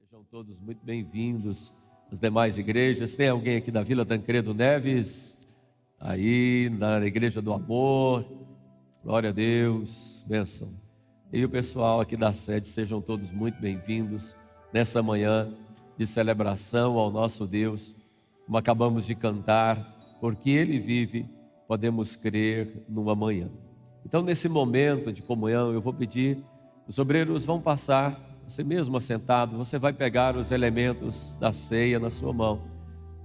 Sejam todos muito bem-vindos às demais igrejas. Tem alguém aqui da Vila Tancredo Neves? Aí, na Igreja do Amor. Glória a Deus, bênção. E o pessoal aqui da sede, sejam todos muito bem-vindos nessa manhã de celebração ao nosso Deus. Como acabamos de cantar, porque Ele vive, podemos crer no amanhã. Então, nesse momento de comunhão, eu vou pedir, os obreiros vão passar. Você mesmo assentado, você vai pegar os elementos da ceia na sua mão.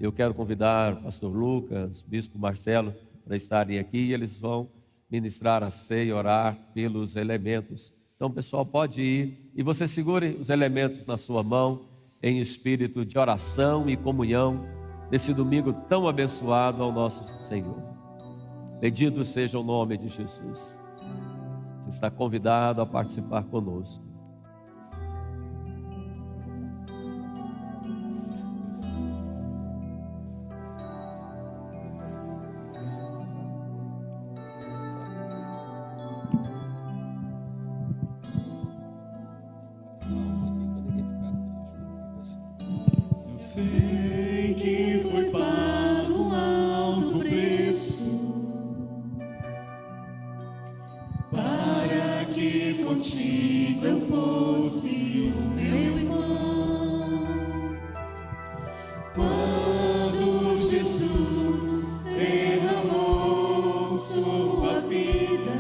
Eu quero convidar o pastor Lucas, bispo Marcelo, para estarem aqui e eles vão ministrar a ceia, orar pelos elementos. Então, pessoal, pode ir e você segure os elementos na sua mão em espírito de oração e comunhão nesse domingo tão abençoado ao nosso Senhor. Bendito seja o nome de Jesus. Você está convidado a participar conosco. Sei que foi pago um alto preço para que contigo eu fosse o meu irmão. Quando Jesus derramou sua vida,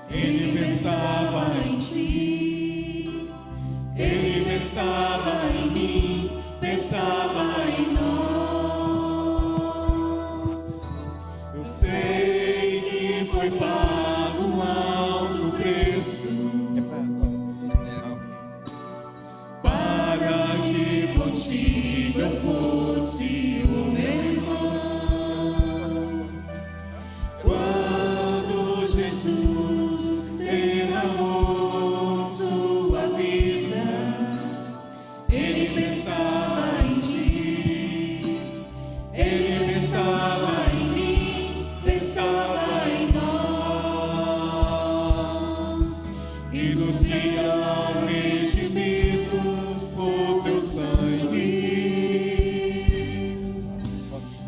Ele pensava em ti, Ele pensava em mim, pensava em nós. Eu sei que foi pago um alto preço para que contigo eu fosse o meu irmão. Quando Jesus derramou sua vida, Ele pensava em ti, Ele pensava em mim, pensava em nós. E nos dias redimidos por teu sangue,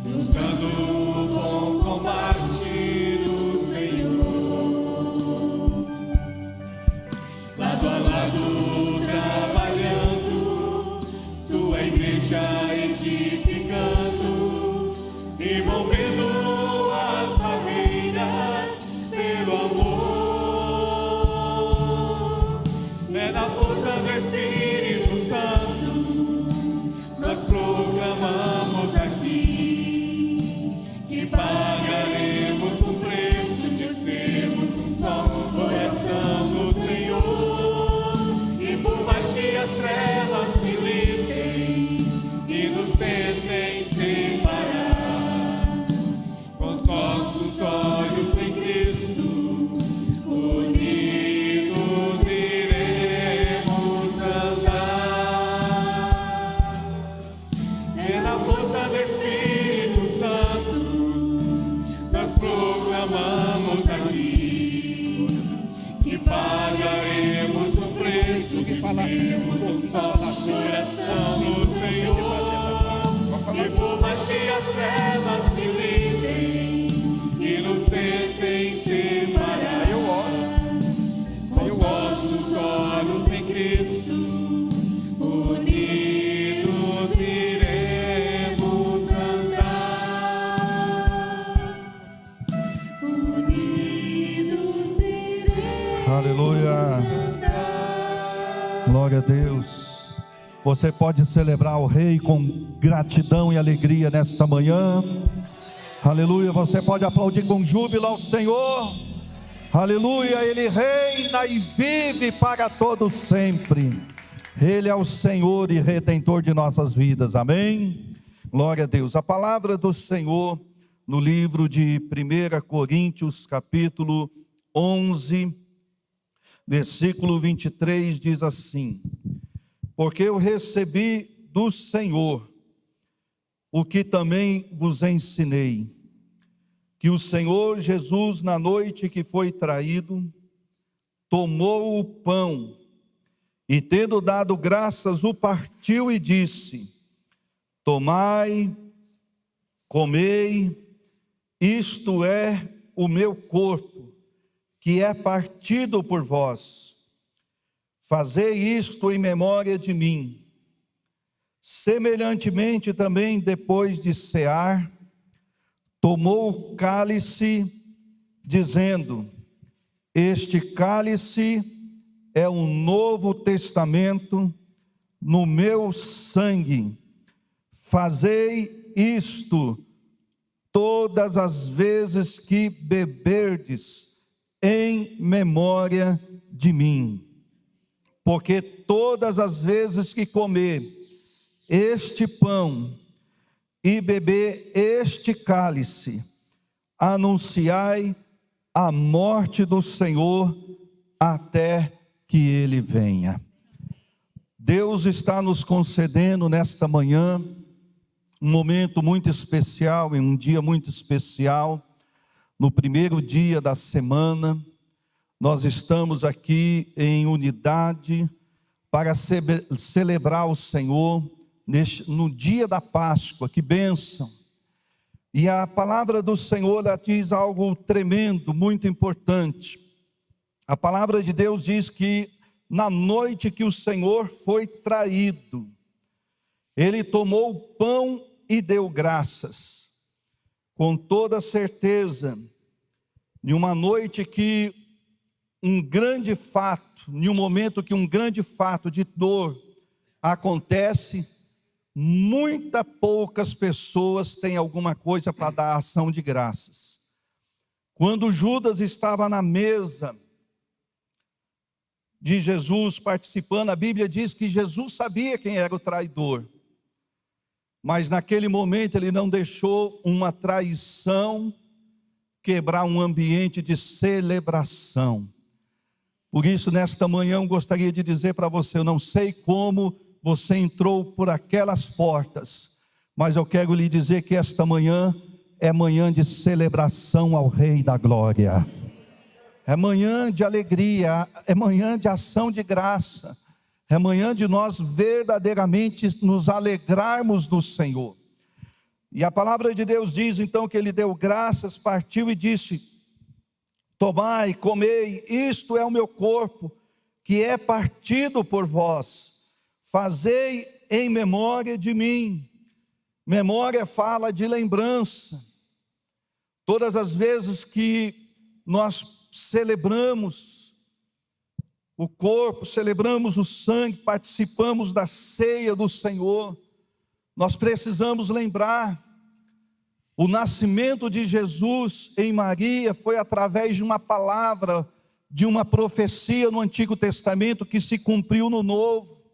lutando o bom combate do Senhor, lado a lado trabalhando, sua igreja edificando e movendo as barreiras pelo amor. É na força do Espírito Santo nós proclamamos aqui que pagaremos o preço de sermos um só coração do Senhor. E por mais que as trevas militem e nos tentem separar, com os nossos olhos em Cristo, unidos iremos andar. É na força do Espírito Santo nós proclamamos aqui que pagaremos o preço de sermos um só coração do Senhor. E por mais que as trevas militem e nos tentem separar, com os nossos olhos em Cristo, unidos iremos andar. Unidos iremos Aleluia. andar. Glória a Deus. Você pode celebrar o Rei com gratidão e alegria nesta manhã. Aleluia. Você pode aplaudir com júbilo ao Senhor. Aleluia. Ele reina e vive para todos sempre. Ele é o Senhor e Redentor de nossas vidas. Amém. Glória a Deus. A palavra do Senhor no livro de 1 Coríntios, capítulo 11, versículo 23, diz assim: porque eu recebi do Senhor o que também vos ensinei, que o Senhor Jesus, na noite que foi traído, tomou o pão E tendo dado graças, o partiu e disse: tomai, comei, isto é o meu corpo, que é partido por vós. Fazei isto em memória de mim. Semelhantemente também, depois de cear, tomou o cálice, dizendo: este cálice é um novo testamento no meu sangue. Fazei isto todas as vezes que beberdes, em memória de mim. Porque todas as vezes que comer este pão e beber este cálice, anunciai a morte do Senhor até que Ele venha. Deus está nos concedendo nesta manhã um momento muito especial, em um dia muito especial, no primeiro dia da semana. Nós estamos aqui em unidade para celebrar o Senhor no dia da Páscoa. Que bênção! E a palavra do Senhor diz algo tremendo, muito importante. A palavra de Deus diz que na noite que o Senhor foi traído, Ele tomou o pão e deu graças. Com toda certeza, em uma noite que um grande fato, em um momento que um grande fato de dor acontece, poucas pessoas têm alguma coisa para dar ação de graças. Quando Judas estava na mesa de Jesus participando, a Bíblia diz que Jesus sabia quem era o traidor, mas naquele momento ele não deixou uma traição quebrar um ambiente de celebração. Por isso, nesta manhã eu gostaria de dizer para você: eu não sei como você entrou por aquelas portas, mas eu quero lhe dizer que esta manhã é manhã de celebração ao Rei da Glória. É manhã de alegria, é manhã de ação de graça, é manhã de nós verdadeiramente nos alegrarmos no Senhor. E a palavra de Deus diz então que Ele deu graças, partiu e disse: tomai, comei, isto é o meu corpo, que é partido por vós. Fazei em memória de mim. Memória fala de lembrança. Todas as vezes que nós celebramos o corpo, celebramos o sangue, participamos da ceia do Senhor, nós precisamos lembrar: o nascimento de Jesus em Maria foi através de uma palavra, de uma profecia no Antigo Testamento que se cumpriu no Novo.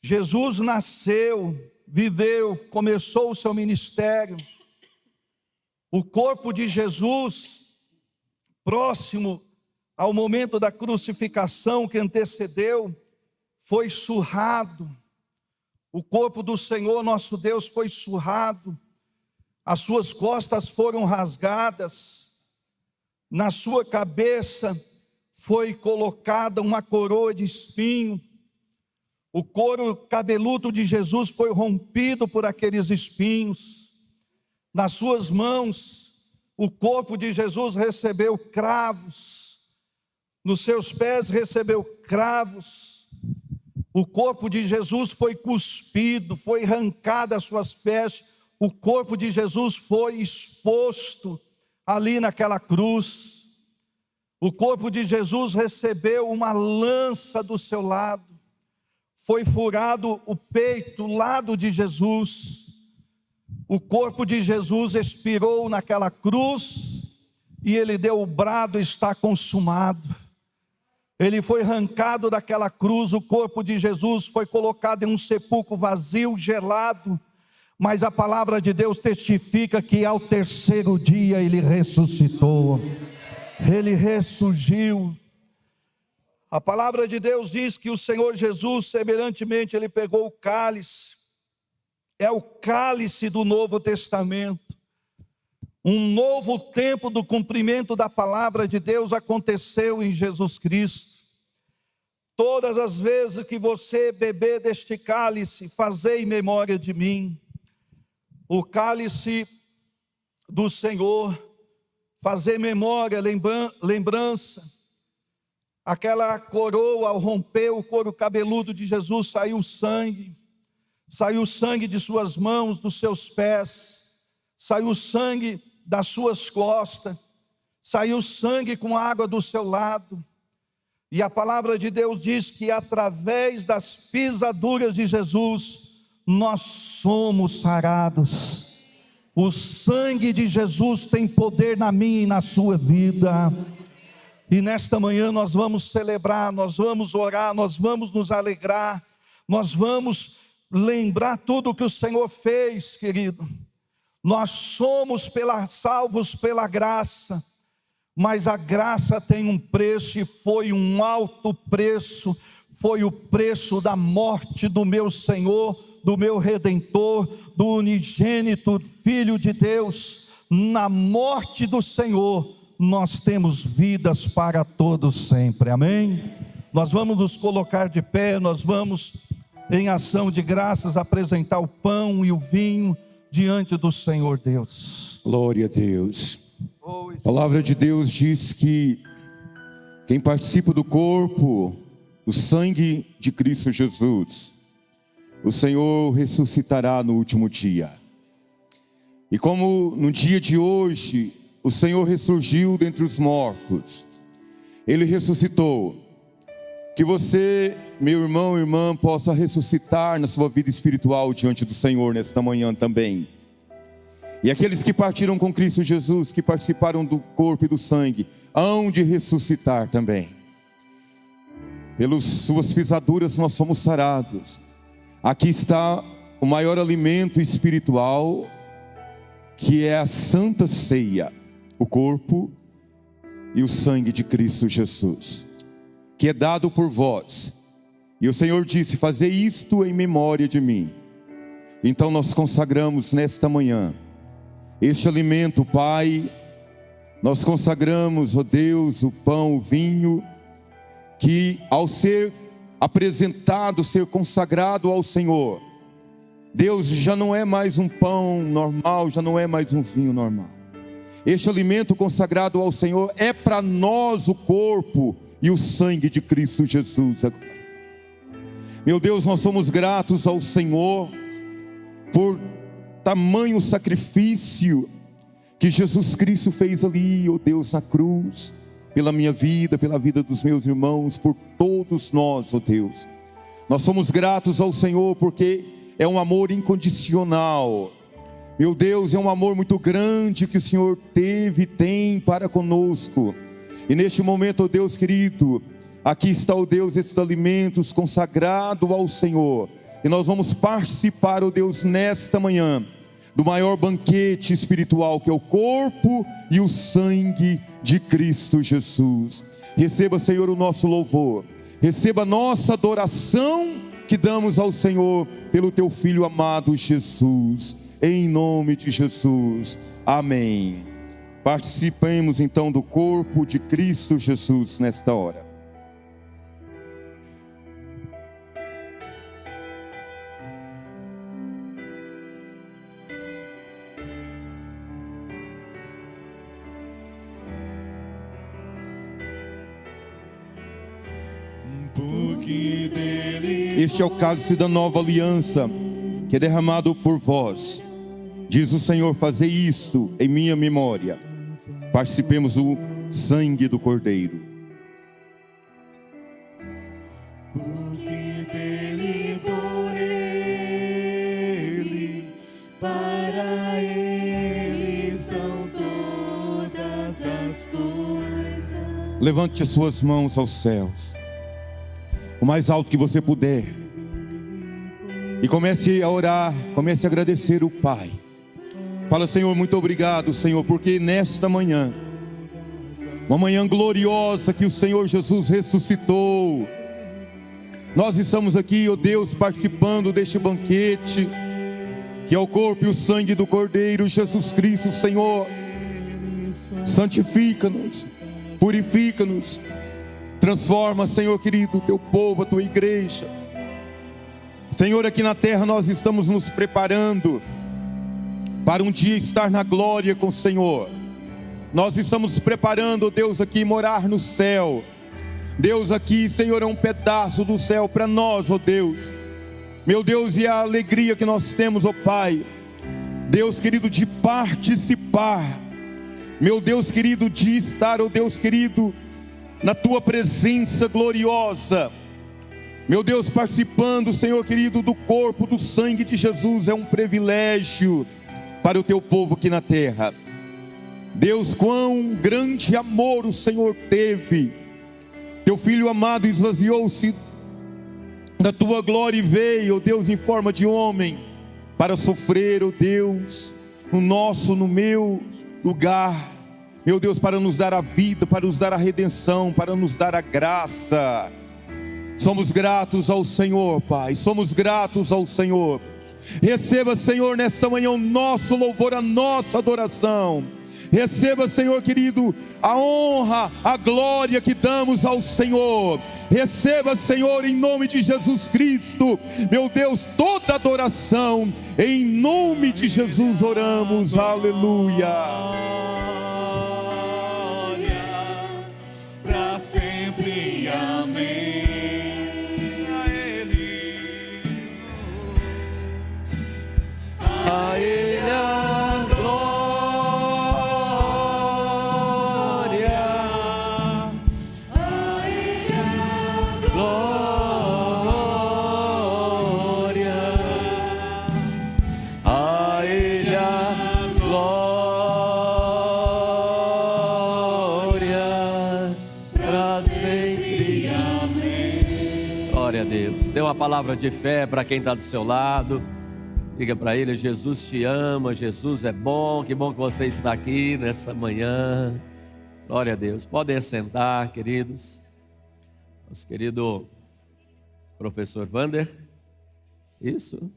Jesus nasceu, viveu, começou o seu ministério. O corpo de Jesus, próximo ao momento da crucificação que antecedeu, foi surrado. O corpo do Senhor nosso Deus foi surrado. As suas costas foram rasgadas. Na sua cabeça foi colocada uma coroa de espinho. O couro cabeludo de Jesus foi rompido por aqueles espinhos. Nas suas mãos, o corpo de Jesus recebeu cravos. Nos seus pés recebeu cravos. O corpo de Jesus foi cuspido, foi arrancado as suas vestes. O corpo de Jesus foi exposto ali naquela cruz. O corpo de Jesus recebeu uma lança do seu lado. Foi furado o peito, o lado de Jesus. O corpo de Jesus expirou naquela cruz e Ele deu o brado: está consumado. Ele foi arrancado daquela cruz, o corpo de Jesus foi colocado em um sepulcro vazio, gelado. Mas a palavra de Deus testifica que ao terceiro dia Ele ressuscitou. Ele ressurgiu. A palavra de Deus diz que o Senhor Jesus, semelhantemente, Ele pegou o cálice. É o cálice do Novo Testamento. Um novo tempo do cumprimento da palavra de Deus aconteceu em Jesus Cristo. Todas as vezes que você beber deste cálice, fazei memória de mim. O cálice do Senhor, fazer memória, lembrança. Aquela coroa, ao romper o couro cabeludo de Jesus, saiu sangue de suas mãos, dos seus pés, saiu sangue das suas costas, saiu sangue com água do seu lado. E a palavra de Deus diz que através das pisaduras de Jesus, nós somos sarados. O sangue de Jesus tem poder na minha e na sua vida. E nesta manhã nós vamos celebrar, nós vamos orar, nós vamos nos alegrar, nós vamos lembrar tudo o que o Senhor fez, querido. Nós somos salvos pela graça, mas a graça tem um preço, e foi um alto preço. Foi o preço da morte do meu Senhor, do meu Redentor, do unigênito Filho de Deus. Na morte do Senhor nós temos vidas para todos sempre, amém? Nós vamos nos colocar de pé, nós vamos em ação de graças apresentar o pão e o vinho diante do Senhor Deus. Glória a Deus. A palavra de Deus diz que quem participa do corpo, do sangue de Cristo Jesus, o Senhor ressuscitará no último dia. E como no dia de hoje o Senhor ressurgiu dentre os mortos, Ele ressuscitou, que você, meu irmão e irmã, possa ressuscitar na sua vida espiritual diante do Senhor nesta manhã também. E aqueles que partiram com Cristo Jesus, que participaram do corpo e do sangue, hão de ressuscitar também. Pelas suas pisaduras nós somos sarados. Aqui está o maior alimento espiritual, que é a Santa Ceia, o corpo e o sangue de Cristo Jesus, que é dado por vós. E o Senhor disse: fazei isto em memória de mim. Então nós consagramos nesta manhã este alimento, Pai. Nós consagramos, ó Deus, o pão, o vinho, que ao ser apresentado, ser consagrado ao Senhor, Deus, já não é mais um pão normal, já não é mais um vinho normal. Este alimento consagrado ao Senhor é para nós o corpo e o sangue de Cristo Jesus. Meu Deus, nós somos gratos ao Senhor por tamanho sacrifício que Jesus Cristo fez ali, ó Deus, na cruz, pela minha vida, pela vida dos meus irmãos, por todos nós, ó Deus. Nós somos gratos ao Senhor porque é um amor incondicional. Meu Deus, é um amor muito grande que o Senhor teve e tem para conosco. E neste momento, ó Deus querido, aqui está, ó Deus, esses alimentos consagrados ao Senhor. E nós vamos participar, ó Deus, nesta manhã, do maior banquete espiritual, que é o corpo e o sangue de Cristo Jesus. Receba, Senhor, o nosso louvor. Receba a nossa adoração que damos ao Senhor pelo Teu Filho amado Jesus. Em nome de Jesus, amém. Participemos então do corpo de Cristo Jesus nesta hora. Este é o cálice da nova aliança, que é derramado por vós. Diz o Senhor: fazei isto em minha memória. Participemos do sangue do Cordeiro. Porque dele, por ele, para ele são todas as coisas. Levante as suas mãos aos céus, o mais alto que você puder, e comece a orar, comece a agradecer o Pai. Fala: Senhor, muito obrigado, Senhor, porque nesta manhã, uma manhã gloriosa que o Senhor Jesus ressuscitou, nós estamos aqui, ó Deus, participando deste banquete, que é o corpo e o sangue do Cordeiro Jesus Cristo. Senhor, santifica-nos, purifica-nos, Transforma, Senhor querido, o teu povo, a tua igreja. Senhor, aqui na terra nós estamos nos preparando para um dia estar na glória com o Senhor. Nós estamos nos preparando, Deus, aqui morar no céu. Deus, aqui, Senhor, é um pedaço do céu para nós, ó Deus. Meu Deus, e a alegria que nós temos, ó Pai, Deus querido, de participar, meu Deus querido, de estar, ó Deus querido, na tua presença gloriosa. Meu Deus, participando, Senhor querido, do corpo, do sangue de Jesus, é um privilégio para o teu povo aqui na terra. Deus, quão grande amor o Senhor teve. Teu filho amado esvaziou-se da tua glória e veio, ó Deus, em forma de homem, para sofrer, ó Deus, no meu lugar. Meu Deus, para nos dar a vida, para nos dar a redenção, para nos dar a graça. Somos gratos ao Senhor, Pai, somos gratos ao Senhor. Receba, Senhor, nesta manhã o nosso louvor, a nossa adoração. Receba, Senhor querido, a honra, a glória que damos ao Senhor. Receba, Senhor, em nome de Jesus Cristo, meu Deus, toda adoração. Em nome de Jesus oramos, aleluia. Para sempre, amém. A Ele a glória, A Ele a glória, a Ele a glória, para sempre. amém. Glória a Deus. Dê uma palavra de fé para quem está do seu lado. Diga para ele: Jesus te ama, Jesus é bom. Que bom que você está aqui nessa manhã. Glória a Deus. Podem sentar, queridos. Nosso querido professor Vander. Isso.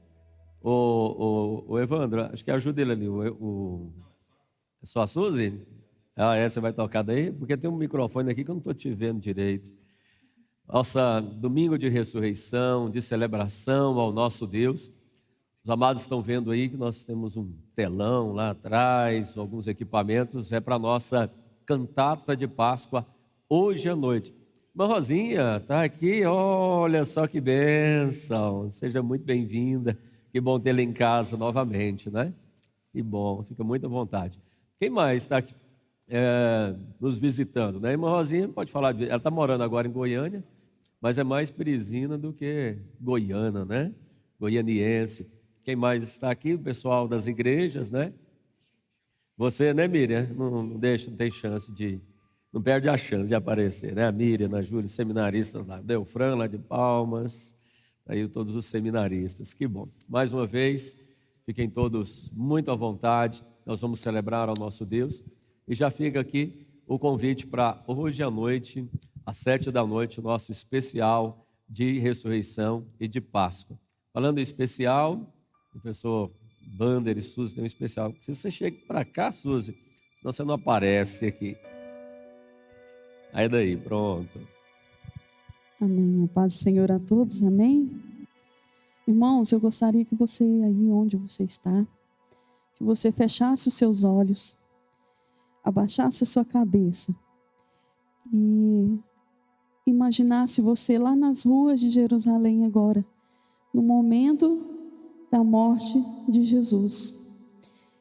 O Evandro, acho que ajuda ele ali. É só a Suzy? Você vai tocar daí? Porque tem um microfone aqui que eu não estou te vendo direito. Nossa, domingo de ressurreição, de celebração ao nosso Deus. Os amados estão vendo aí que nós temos um telão lá atrás, alguns equipamentos, é para a nossa cantata de Páscoa hoje à noite. Irmã Rosinha está aqui, olha só que bênção, seja muito bem-vinda, que bom tê-la em casa novamente, né? Que bom, fica muito à vontade. Quem mais está aqui nos visitando, né? Irmã Rosinha, pode falar, ela está morando agora em Goiânia, mas é mais perizina do que goiana, né? Goianiense. Quem mais está aqui? O pessoal das igrejas, né? Você, né, Miriam? Não tem chance não perde a chance de aparecer, né? A Miriam, a Júlia, seminaristas lá, Delfran lá de Palmas, aí todos os seminaristas, que bom. Mais uma vez, fiquem todos muito à vontade, nós vamos celebrar ao nosso Deus, e já fica aqui o convite para hoje à noite, às 7h, o nosso especial de ressurreição e de Páscoa. Falando em especial, professor Vander e Suzy tem um especial. Precisa você chegue para cá, Suzy, senão você não aparece aqui. Aí daí, pronto. Amém. A paz do Senhor a todos, amém? Irmãos, eu gostaria que você, aí onde você está, que você fechasse os seus olhos, abaixasse a sua cabeça e imaginasse você lá nas ruas de Jerusalém agora, no momento da morte de Jesus.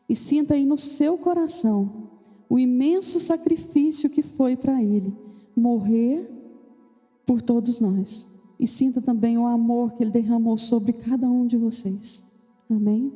E sinta aí no seu coração o imenso sacrifício que foi para Ele morrer por todos nós. E sinta também o amor que Ele derramou sobre cada um de vocês. Amém?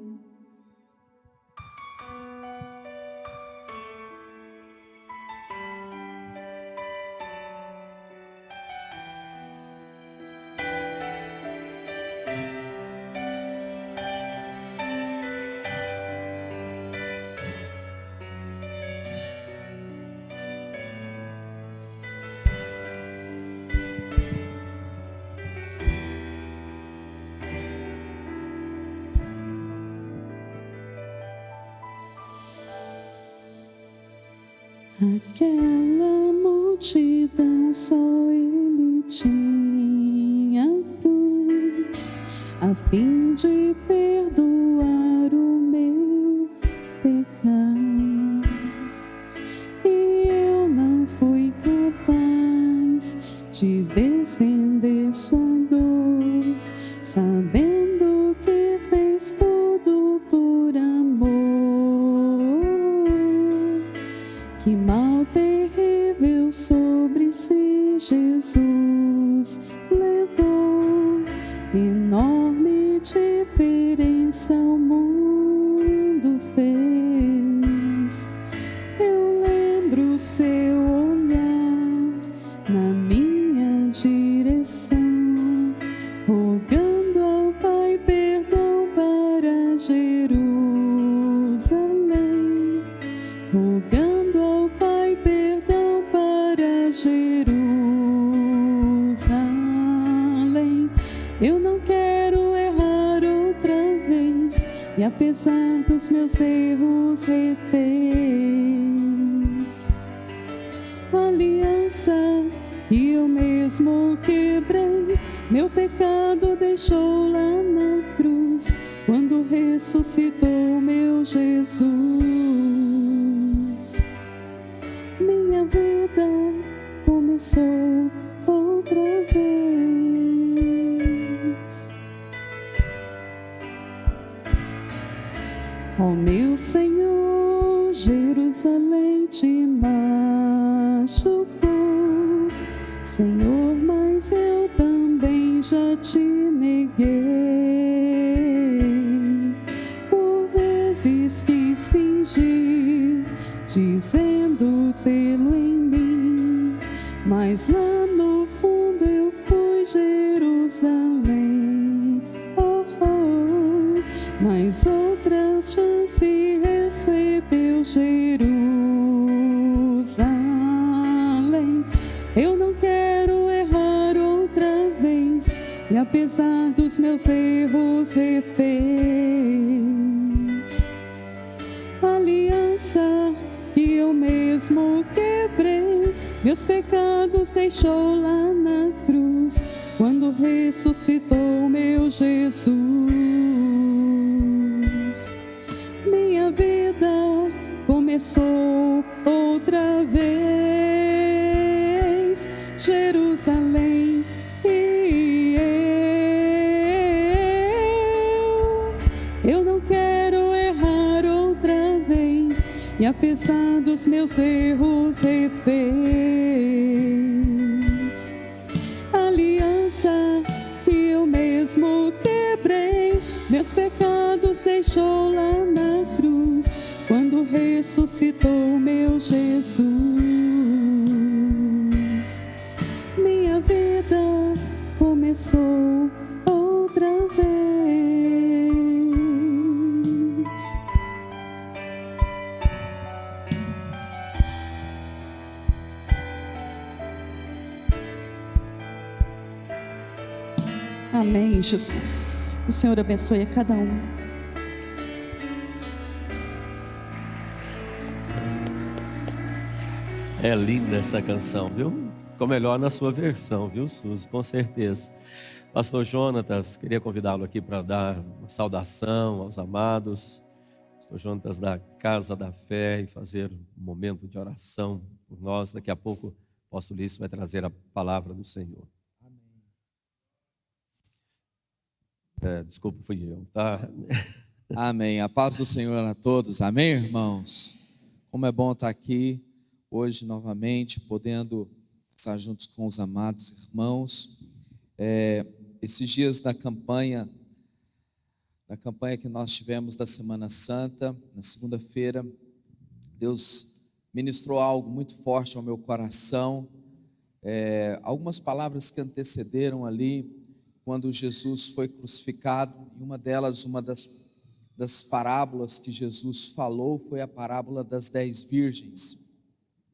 Aquela multidão só ele. a fim de perdoar o meu pecado. E eu não fui capaz de defender sua dor, sabendo que fez tudo por amor. Que mal terrível sobre si Jesus levou, enorme diferença o mundo fez. Eu lembro seu olhar na minha direção, rogando ao Pai perdão para Jerusalém, rogando ao Pai perdão para Jerusalém. Eu não quero errar outra vez, e apesar dos meus erros refez a aliança que eu mesmo quebrei. Meu pecado deixou lá na cruz, quando ressuscitou meu Jesus. Minha vida começou outra vez. Ó meu Senhor, Jerusalém te machucou, Senhor, mas eu também já te neguei. Por vezes quis fingir, dizendo tê-lo em mim, mas lá no fundo eu fui Jerusalém. Oh, oh, mas outra chance recebeu Jerusalém. Eu não quero errar outra vez, e apesar dos meus erros refez a aliança que eu mesmo quebrei. Meus pecados deixou lá na cruz, quando ressuscitou meu Jesus. Minha vida começou outra vez. Jerusalém e eu não quero errar outra vez, e apesar dos meus erros refez a aliança que eu mesmo quebrei. Meus pecados deixou lá na cruz, quando ressuscitou meu Jesus. Minha vida começou outra vez. Amém, Jesus. O Senhor abençoe a cada um. É linda essa canção, viu? Ficou melhor na sua versão, viu, Suzy? Com certeza. Pastor Jonatas, queria convidá-lo aqui para dar uma saudação aos amados. Pastor Jonatas da Casa da Fé, e fazer um momento de oração por nós. Daqui a pouco o apóstolo Lício vai trazer a palavra do Senhor. Desculpa, fui eu, tá? Amém. A paz do Senhor a todos. Amém, irmãos? Como é bom estar aqui hoje novamente, podendo estar juntos com os amados irmãos. Esses dias da campanha que nós tivemos da Semana Santa, na segunda-feira, Deus ministrou algo muito forte ao meu coração. Algumas palavras que antecederam ali, quando Jesus foi crucificado, e uma das parábolas que Jesus falou foi a parábola das 10 virgens.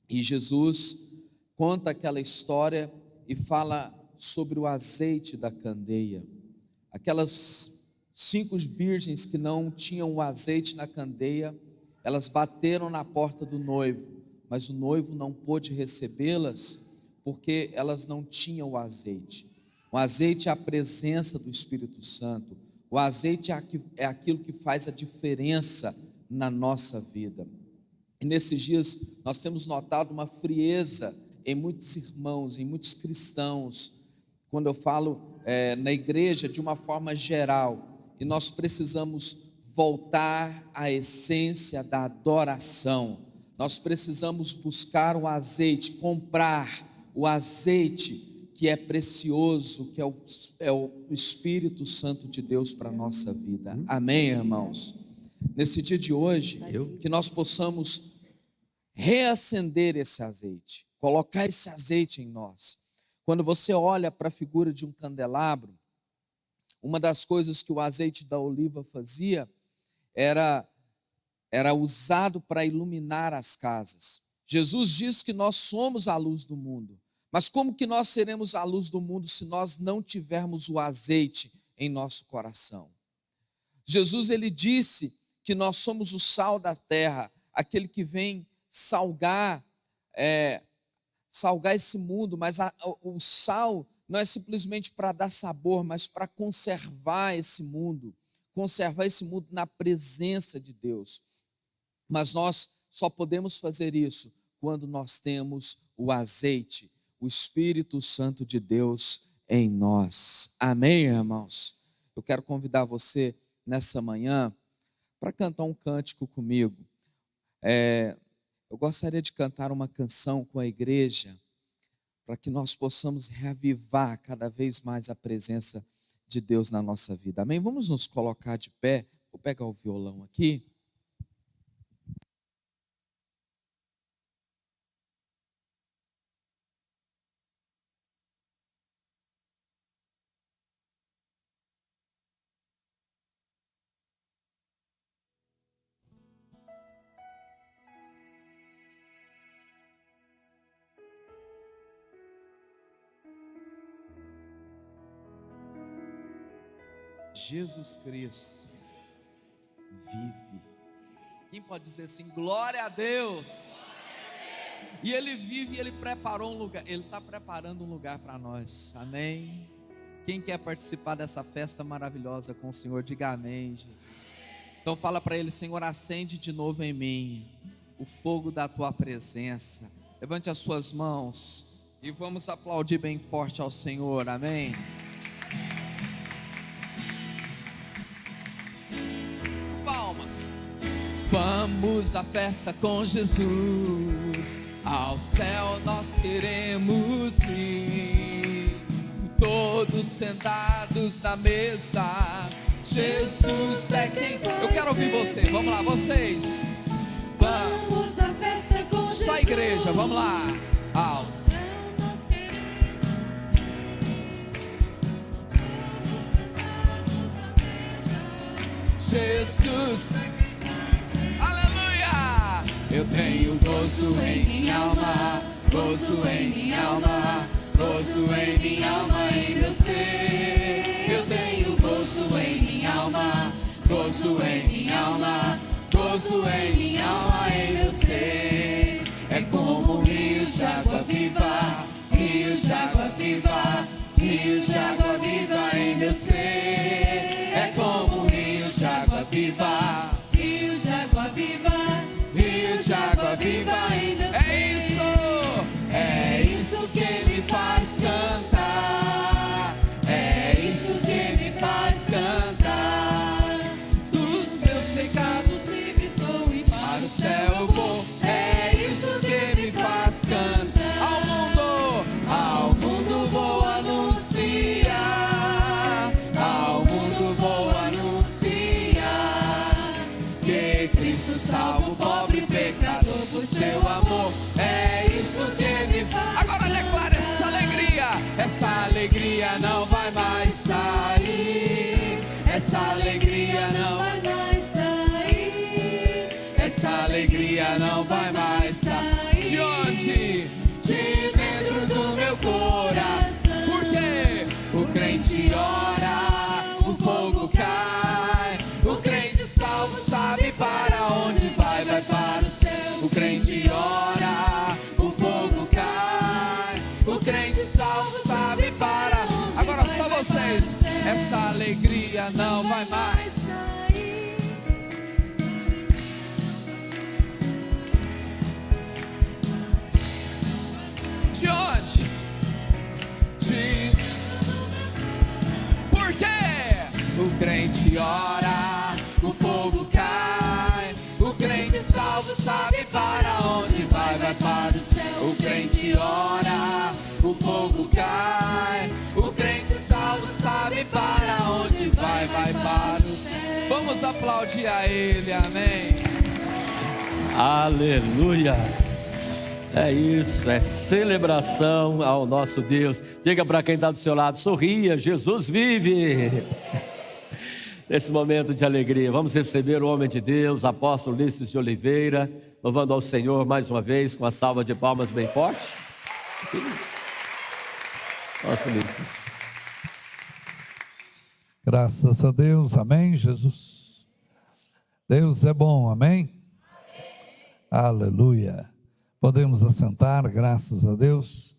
E Jesus conta aquela história e fala sobre o azeite da candeia. Aquelas 5 virgens que não tinham o azeite na candeia, elas bateram na porta do noivo, mas o noivo não pôde recebê-las porque elas não tinham o azeite. O azeite é a presença do Espírito Santo. O azeite é aquilo que faz a diferença na nossa vida. E nesses dias nós temos notado uma frieza em muitos irmãos, em muitos cristãos. Quando eu falo na igreja de uma forma geral, e nós precisamos voltar à essência da adoração. Nós precisamos buscar o azeite, comprar o azeite que é precioso, que é o Espírito Santo de Deus para a nossa vida. Amém, irmãos? Nesse dia de hoje, que nós possamos reacender esse azeite, colocar esse azeite em nós. Quando você olha para a figura de um candelabro, uma das coisas que o azeite da oliva fazia era usado para iluminar as casas. Jesus diz que nós somos a luz do mundo, mas como que nós seremos a luz do mundo se nós não tivermos o azeite em nosso coração? Jesus, ele disse que nós somos o sal da terra, aquele que vem salgar esse mundo, mas o sal não é simplesmente para dar sabor, mas para conservar esse mundo na presença de Deus. Mas nós só podemos fazer isso quando nós temos o azeite, o Espírito Santo de Deus em nós. Amém, irmãos? Eu quero convidar você nessa manhã para cantar um cântico comigo. Eu gostaria de cantar uma canção com a igreja, para que nós possamos reavivar cada vez mais a presença de Deus na nossa vida. Amém? Vamos nos colocar de pé. Vou pegar o violão aqui. Jesus Cristo vive. Quem pode dizer assim? Glória a Deus. E Ele vive e Ele preparou um lugar. Ele está preparando um lugar para nós. Amém? Quem quer participar dessa festa maravilhosa com o Senhor, diga amém, Jesus. Então fala para Ele: Senhor, acende de novo em mim o fogo da Tua presença. Levante as suas mãos e vamos aplaudir bem forte ao Senhor. Amém? Vamos à festa com Jesus, ao céu nós queremos ir, todos sentados na mesa, Jesus é quem... Eu quero ouvir você, vamos lá, vocês. Vamos à festa com Jesus. Só a igreja, vamos lá. Ao céu nós queremos ir, todos sentados na mesa, Jesus. Eu tenho gozo em minha alma, gozo em minha alma, gozo em minha alma, em meu ser. Eu tenho gozo em minha alma, gozo em minha alma, gozo em minha alma, em meu ser. É como rios de água viva, rios de água viva, rios de água viva em meu ser. É como rio de água viva, rios de água viva, de água viva em meu ser. É isso que me faz cantar, é isso que me faz cantar. Dos meus pecados livres sou e para o céu eu vou. É isso que me faz cantar. Ao mundo vou anunciar, ao mundo vou anunciar que Cristo salva o pobre pecador por seu amor. É isso que me faz. Agora declara essa alegria não vai mais sair. Essa alegria não vai mais sair. Essa alegria não vai mais sair. De onde? De dentro do meu coração. Porque o crente ora, o fogo cai. O crente salvo sabe para onde vai, vai para o céu. O crente ora, o fogo cai. O crente salvo sabe para onde. Agora essa alegria não vai mais sair. de onde? Por quê? O crente ora, o fogo cai. O crente salvo sabe para onde vai, vai para o céu. O crente ora, o fogo cai. O crente salvo sabe para onde vai, vai para o céu. Vamos aplaudir a Ele, amém. Aleluia. É isso, é celebração ao nosso Deus. Diga para quem está do seu lado, sorria, Jesus vive. Nesse momento de alegria, vamos receber o homem de Deus, apóstolo Ulisses de Oliveira, louvando ao Senhor mais uma vez, com a salva de palmas bem forte. Apóstolo Ulisses. Graças a Deus, amém, Jesus. Deus é bom, amém? Aleluia. Podemos assentar, graças a Deus.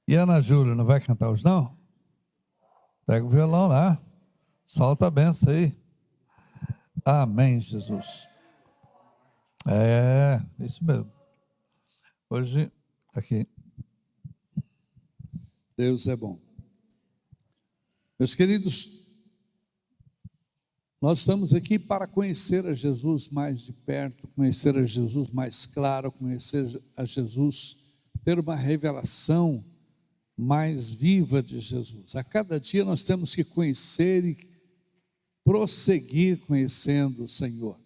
E Ana Júlia, não vai cantar hoje não? Pega o violão lá, solta a benção aí. Amém, Jesus. É, isso mesmo. Hoje, aqui. Deus é bom. Meus queridos, nós estamos aqui para conhecer a Jesus mais de perto, conhecer a Jesus mais claro, conhecer a Jesus, ter uma revelação mais viva de Jesus. A cada dia nós temos que conhecer e prosseguir conhecendo o Senhor.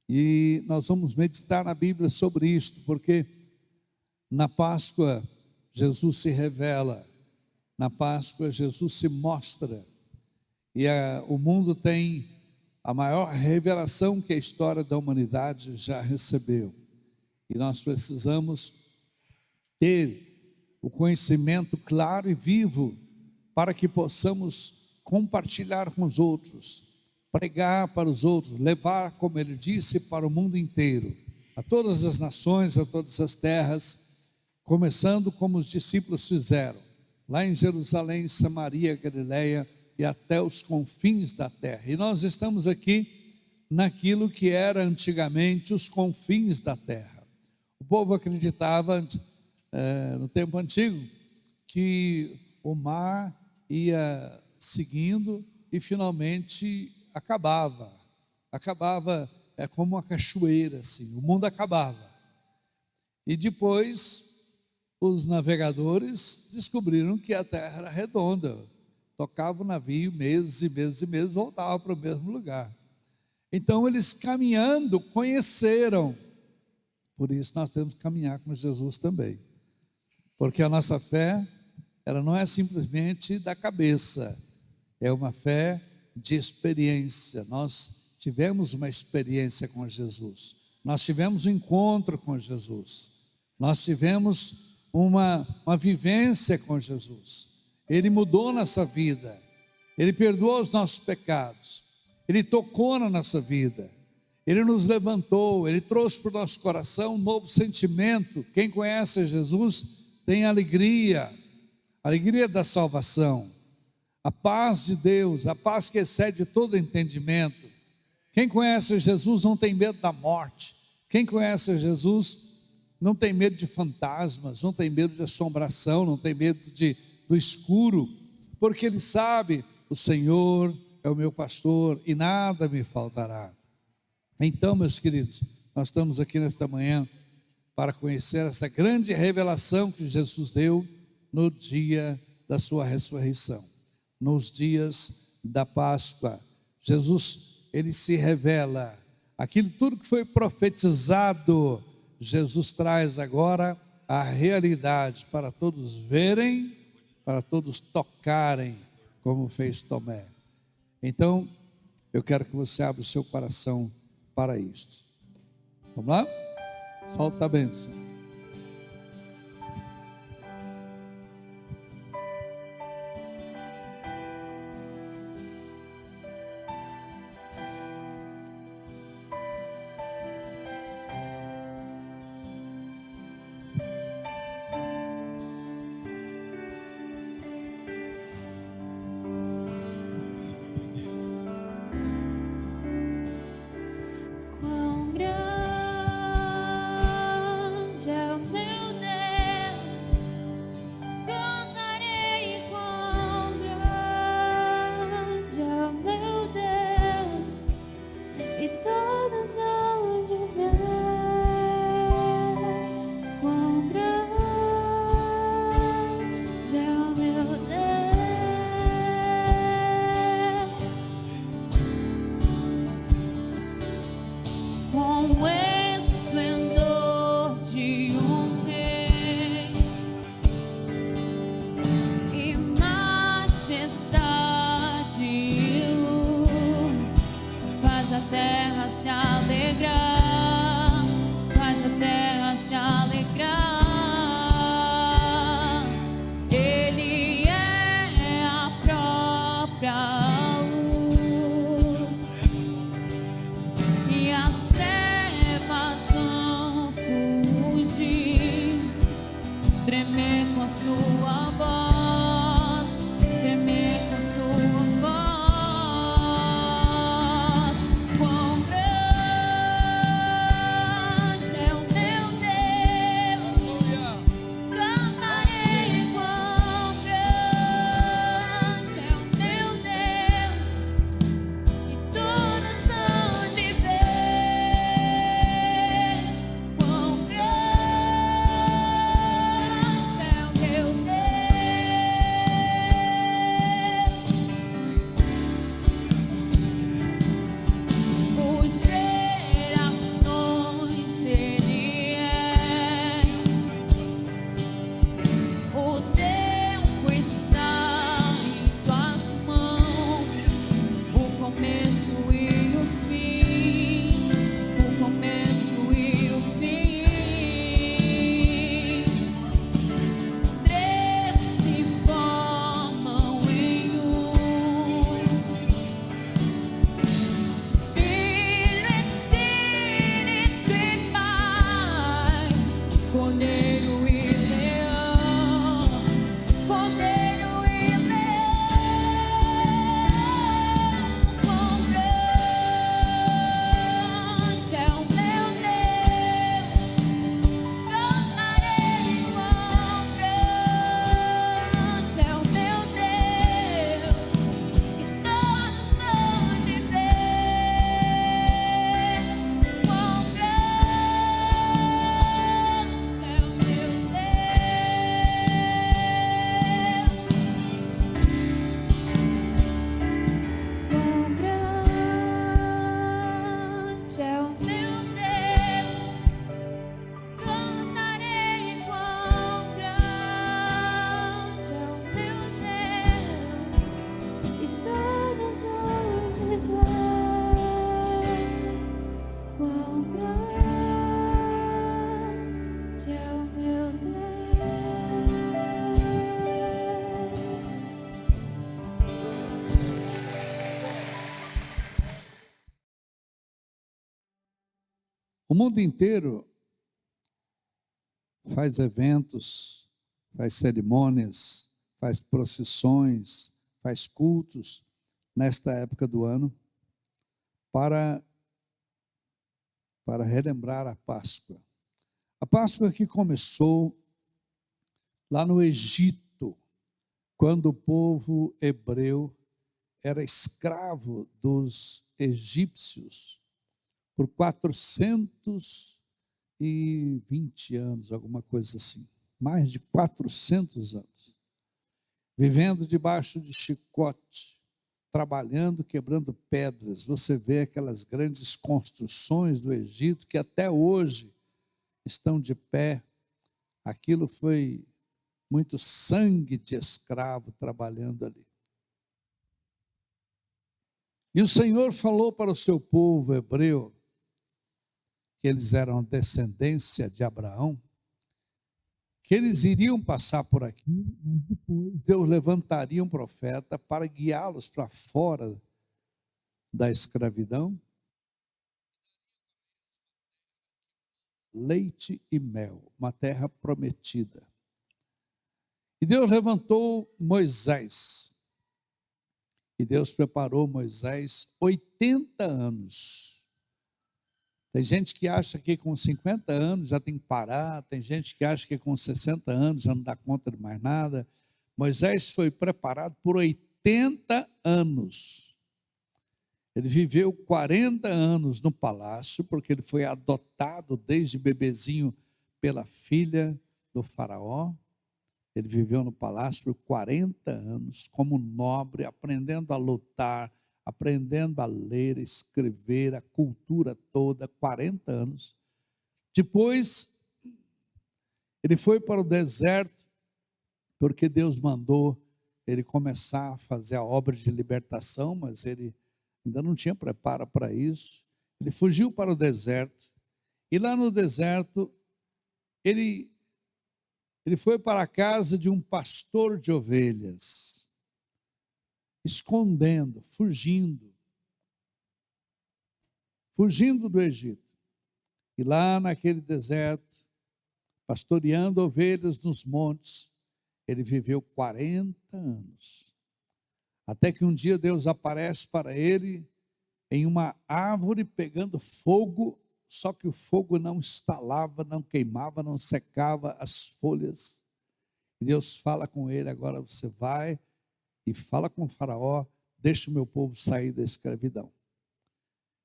E nós vamos meditar na Bíblia sobre isto, porque na Páscoa Jesus se revela, na Páscoa Jesus se mostra, e o mundo tem a maior revelação que a história da humanidade já recebeu. E nós precisamos ter o conhecimento claro e vivo para que possamos compartilhar com os outros, pregar para os outros, levar, como ele disse, para o mundo inteiro, a todas as nações, a todas as terras, começando como os discípulos fizeram, lá em Jerusalém, Samaria, Galileia, e até os confins da terra. E nós estamos aqui naquilo que era antigamente os confins da terra. O povo acreditava, no tempo antigo, que o mar ia seguindo e finalmente acabava. Acabava, como uma cachoeira, assim, o mundo acabava. E depois, os navegadores descobriram que a terra era redonda. Tocava o navio meses e meses e meses, voltava para o mesmo lugar. Então eles caminhando conheceram. Por isso nós temos que caminhar com Jesus também. Porque a nossa fé, ela não é simplesmente da cabeça, é uma fé de experiência. Nós tivemos uma experiência com Jesus, nós tivemos um encontro com Jesus, nós tivemos uma vivência com Jesus. Ele mudou nossa vida, Ele perdoou os nossos pecados, Ele tocou na nossa vida, Ele nos levantou, Ele trouxe para o nosso coração um novo sentimento. Quem conhece Jesus tem alegria da salvação, a paz de Deus, a paz que excede todo entendimento. Quem conhece Jesus não tem medo da morte, quem conhece Jesus não tem medo de fantasmas, não tem medo de assombração, não tem medo do escuro, porque ele sabe, o Senhor é o meu pastor e nada me faltará. Então, meus queridos, nós estamos aqui nesta manhã para conhecer essa grande revelação que Jesus deu no dia da sua ressurreição, nos dias da Páscoa. Jesus, ele se revela, aquilo tudo que foi profetizado, Jesus traz agora a realidade para todos verem, para todos tocarem, como fez Tomé. Então, eu quero que você abra o seu coração para isto. Vamos lá? Solta a bênção. a terra se alegrar, faz a terra se alegrar. Ele é a própria luz e as trevas vão fugir, tremer com a sua voz, tremer com a sua voz. Quão grande é o meu Deus, cantarei. Quão grande é o meu Deus, e todos hão de ver. Quão grande é o meu Deus. Por gerações Ele é. O tempo está em tuas mãos, o começo e o fim, o começo e o fim. Três se formam em um: Filho, Espírito e Pai, Cordeiro e Leão, Cordeiro e Leão. Quão grande é o meu Deus, cantarei. Quão grande é o meu Deus, e todos hão de ver. Quão grande é o meu Deus. Quão grande é o meu Deus, cantarei. Quão grande é o meu Deus, e todos hão de ver. Quão grande é o meu Deus. O mundo inteiro faz eventos, faz cerimônias, faz procissões, faz cultos nesta época do ano para relembrar a Páscoa. A Páscoa que começou lá no Egito, quando o povo hebreu era escravo dos egípcios por 420 anos, alguma coisa assim, mais de 400 anos, vivendo debaixo de chicote, trabalhando, quebrando pedras. Você vê aquelas grandes construções do Egito que até hoje estão de pé. Aquilo foi muito sangue de escravo trabalhando ali. E o Senhor falou para o seu povo hebreu, que eles eram descendência de Abraão, que eles iriam passar por aqui, mas depois Deus levantaria um profeta para guiá-los para fora da escravidão. Leite e mel, uma terra prometida. E Deus levantou Moisés. E Deus preparou Moisés 80 anos. Tem gente que acha que com 50 anos já tem que parar, tem gente que acha que com 60 anos já não dá conta de mais nada. Moisés foi preparado por 80 anos. Ele viveu 40 anos no palácio, porque ele foi adotado desde bebezinho pela filha do faraó. Ele viveu no palácio por 40 anos, como nobre, aprendendo a lutar, aprendendo a ler, escrever, a cultura toda, 40 anos. Depois, ele foi para o deserto, porque Deus mandou ele começar a fazer a obra de libertação, mas ele ainda não tinha preparo para isso. Ele fugiu para o deserto, e lá no deserto, ele foi para a casa de um pastor de ovelhas, escondendo, fugindo do Egito. E lá naquele deserto, pastoreando ovelhas nos montes, ele viveu 40 anos. Até que um dia Deus aparece para ele em uma árvore pegando fogo, só que o fogo não estalava, não queimava, não secava as folhas. E Deus fala com ele: agora você vai e fala com o faraó, deixa o meu povo sair da escravidão.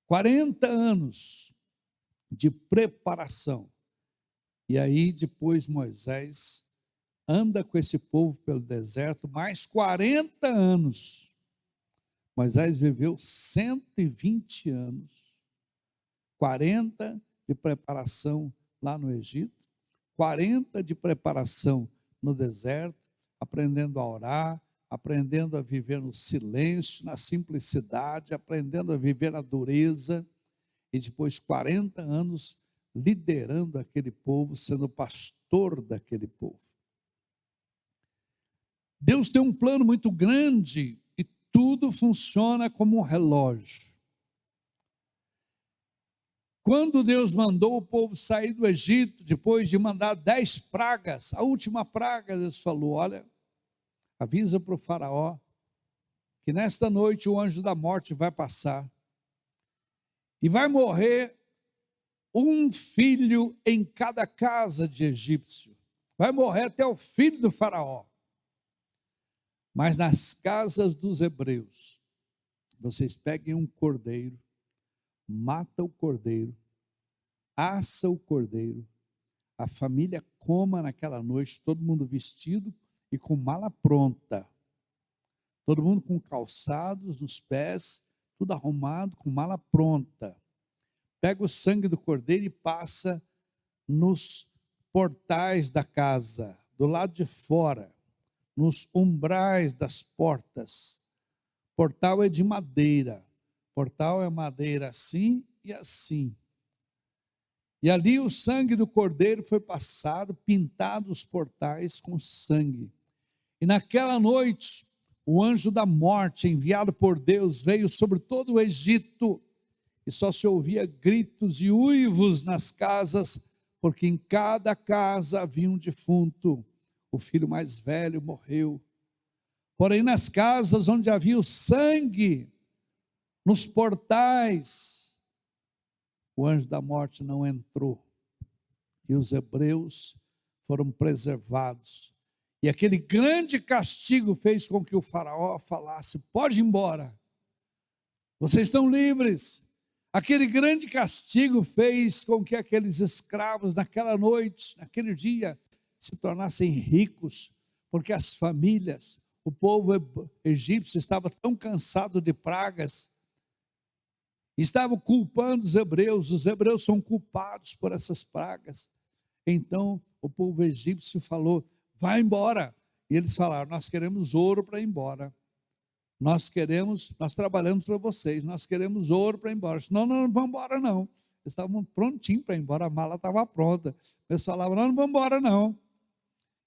40 anos de preparação. E aí depois Moisés anda com esse povo pelo deserto, mais 40 anos. Moisés viveu 120 anos. 40 de preparação lá no Egito, 40 de preparação no deserto, aprendendo a orar, aprendendo a viver no silêncio, na simplicidade, aprendendo a viver na dureza, e depois 40 anos liderando aquele povo, sendo pastor daquele povo. Deus tem um plano muito grande e tudo funciona como um relógio. Quando Deus mandou o povo sair do Egito, depois de mandar 10 pragas, a última praga, Deus falou: olha, avisa para o faraó que nesta noite o anjo da morte vai passar e vai morrer um filho em cada casa de egípcio. Vai morrer até o filho do faraó. Mas nas casas dos hebreus, vocês peguem um cordeiro, mata o cordeiro, assa o cordeiro, a família coma naquela noite, todo mundo vestido e com mala pronta, todo mundo com calçados nos pés, tudo arrumado, com mala pronta. Pega o sangue do cordeiro e passa nos portais da casa, do lado de fora, nos umbrais das portas. Portal é de madeira, portal é madeira assim e assim. E ali o sangue do cordeiro foi passado, pintado os portais com sangue. E naquela noite, o anjo da morte, enviado por Deus, veio sobre todo o Egito, e só se ouvia gritos e uivos nas casas, porque em cada casa havia um defunto. O filho mais velho morreu. Porém, nas casas onde havia o sangue, nos portais, o anjo da morte não entrou. E os hebreus foram preservados. E aquele grande castigo fez com que o faraó falasse: pode ir embora, vocês estão livres. Aquele grande castigo fez com que aqueles escravos naquela noite, naquele dia, se tornassem ricos, porque as famílias, o povo egípcio estava tão cansado de pragas, estavam culpando os hebreus são culpados por essas pragas. Então o povo egípcio falou: vai embora. E eles falaram: nós queremos ouro para ir embora. Nós trabalhamos para vocês, nós queremos ouro para ir embora. Não vamos embora não. Eles estavam prontinhos para ir embora, a mala estava pronta. Eles falavam: não vamos embora não.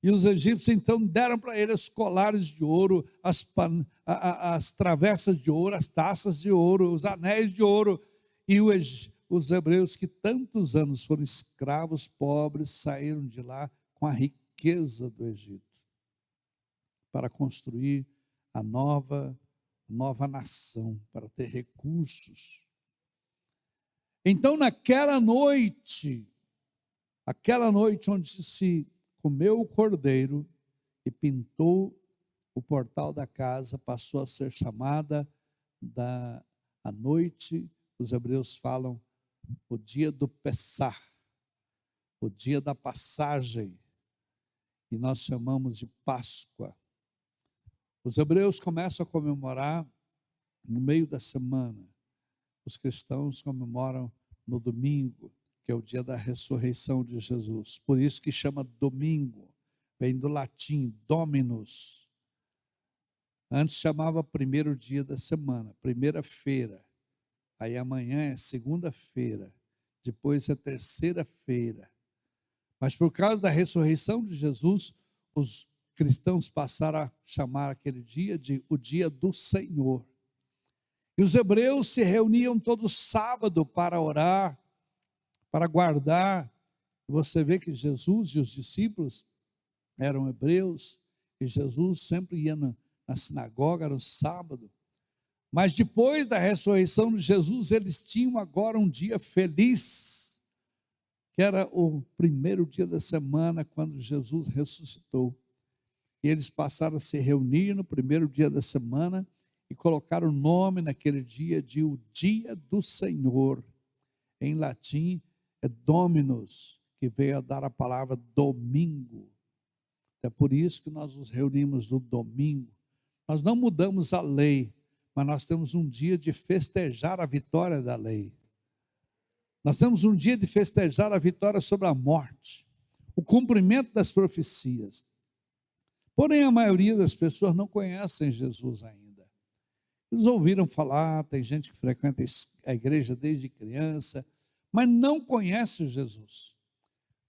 E os egípcios então deram para eles os colares de ouro, as travessas de ouro, as taças de ouro, os anéis de ouro. E os hebreus que tantos anos foram escravos, pobres, saíram de lá com a riqueza do Egito, para construir a nova nação, para ter recursos. Então naquela noite onde se comeu o cordeiro e pintou o portal da casa, passou a ser chamada a noite, os hebreus falam, o dia do Pessah, o dia da passagem, e nós chamamos de Páscoa. Os hebreus começam a comemorar no meio da semana, os cristãos comemoram no domingo, que é o dia da ressurreição de Jesus. Por isso que chama domingo, vem do latim, Dominus. Antes chamava primeiro dia da semana, primeira-feira. Aí amanhã é segunda-feira, depois é terceira-feira. Mas por causa da ressurreição de Jesus, os cristãos passaram a chamar aquele dia de o dia do Senhor. E os hebreus se reuniam todo sábado para orar, para guardar. Você vê que Jesus e os discípulos eram hebreus, e Jesus sempre ia na sinagoga no sábado. Mas depois da ressurreição de Jesus, eles tinham agora um dia feliz, que era o primeiro dia da semana, quando Jesus ressuscitou. E eles passaram a se reunir no primeiro dia da semana e colocaram o nome naquele dia de o Dia do Senhor. Em latim é Dominus, que veio a dar a palavra domingo. É por isso que nós nos reunimos no domingo. Nós não mudamos a lei, mas nós temos um dia de festejar a vitória da lei. Nós temos um dia de festejar a vitória sobre a morte, o cumprimento das profecias. Porém, a maioria das pessoas não conhecem Jesus ainda. Eles ouviram falar, tem gente que frequenta a igreja desde criança, mas não conhece Jesus.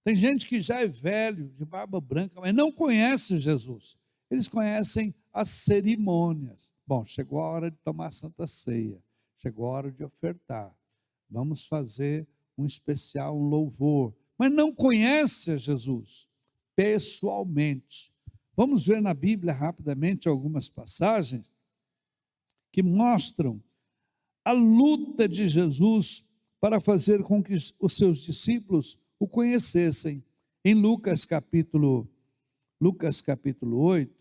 Tem gente que já é velho, de barba branca, mas não conhece Jesus. Eles conhecem as cerimônias. Bom, chegou a hora de tomar a Santa Ceia, chegou a hora de ofertar. Vamos fazer um especial, um louvor. Mas não conhece a Jesus pessoalmente. Vamos ver na Bíblia rapidamente algumas passagens que mostram a luta de Jesus para fazer com que os seus discípulos o conhecessem. Em Lucas capítulo 8,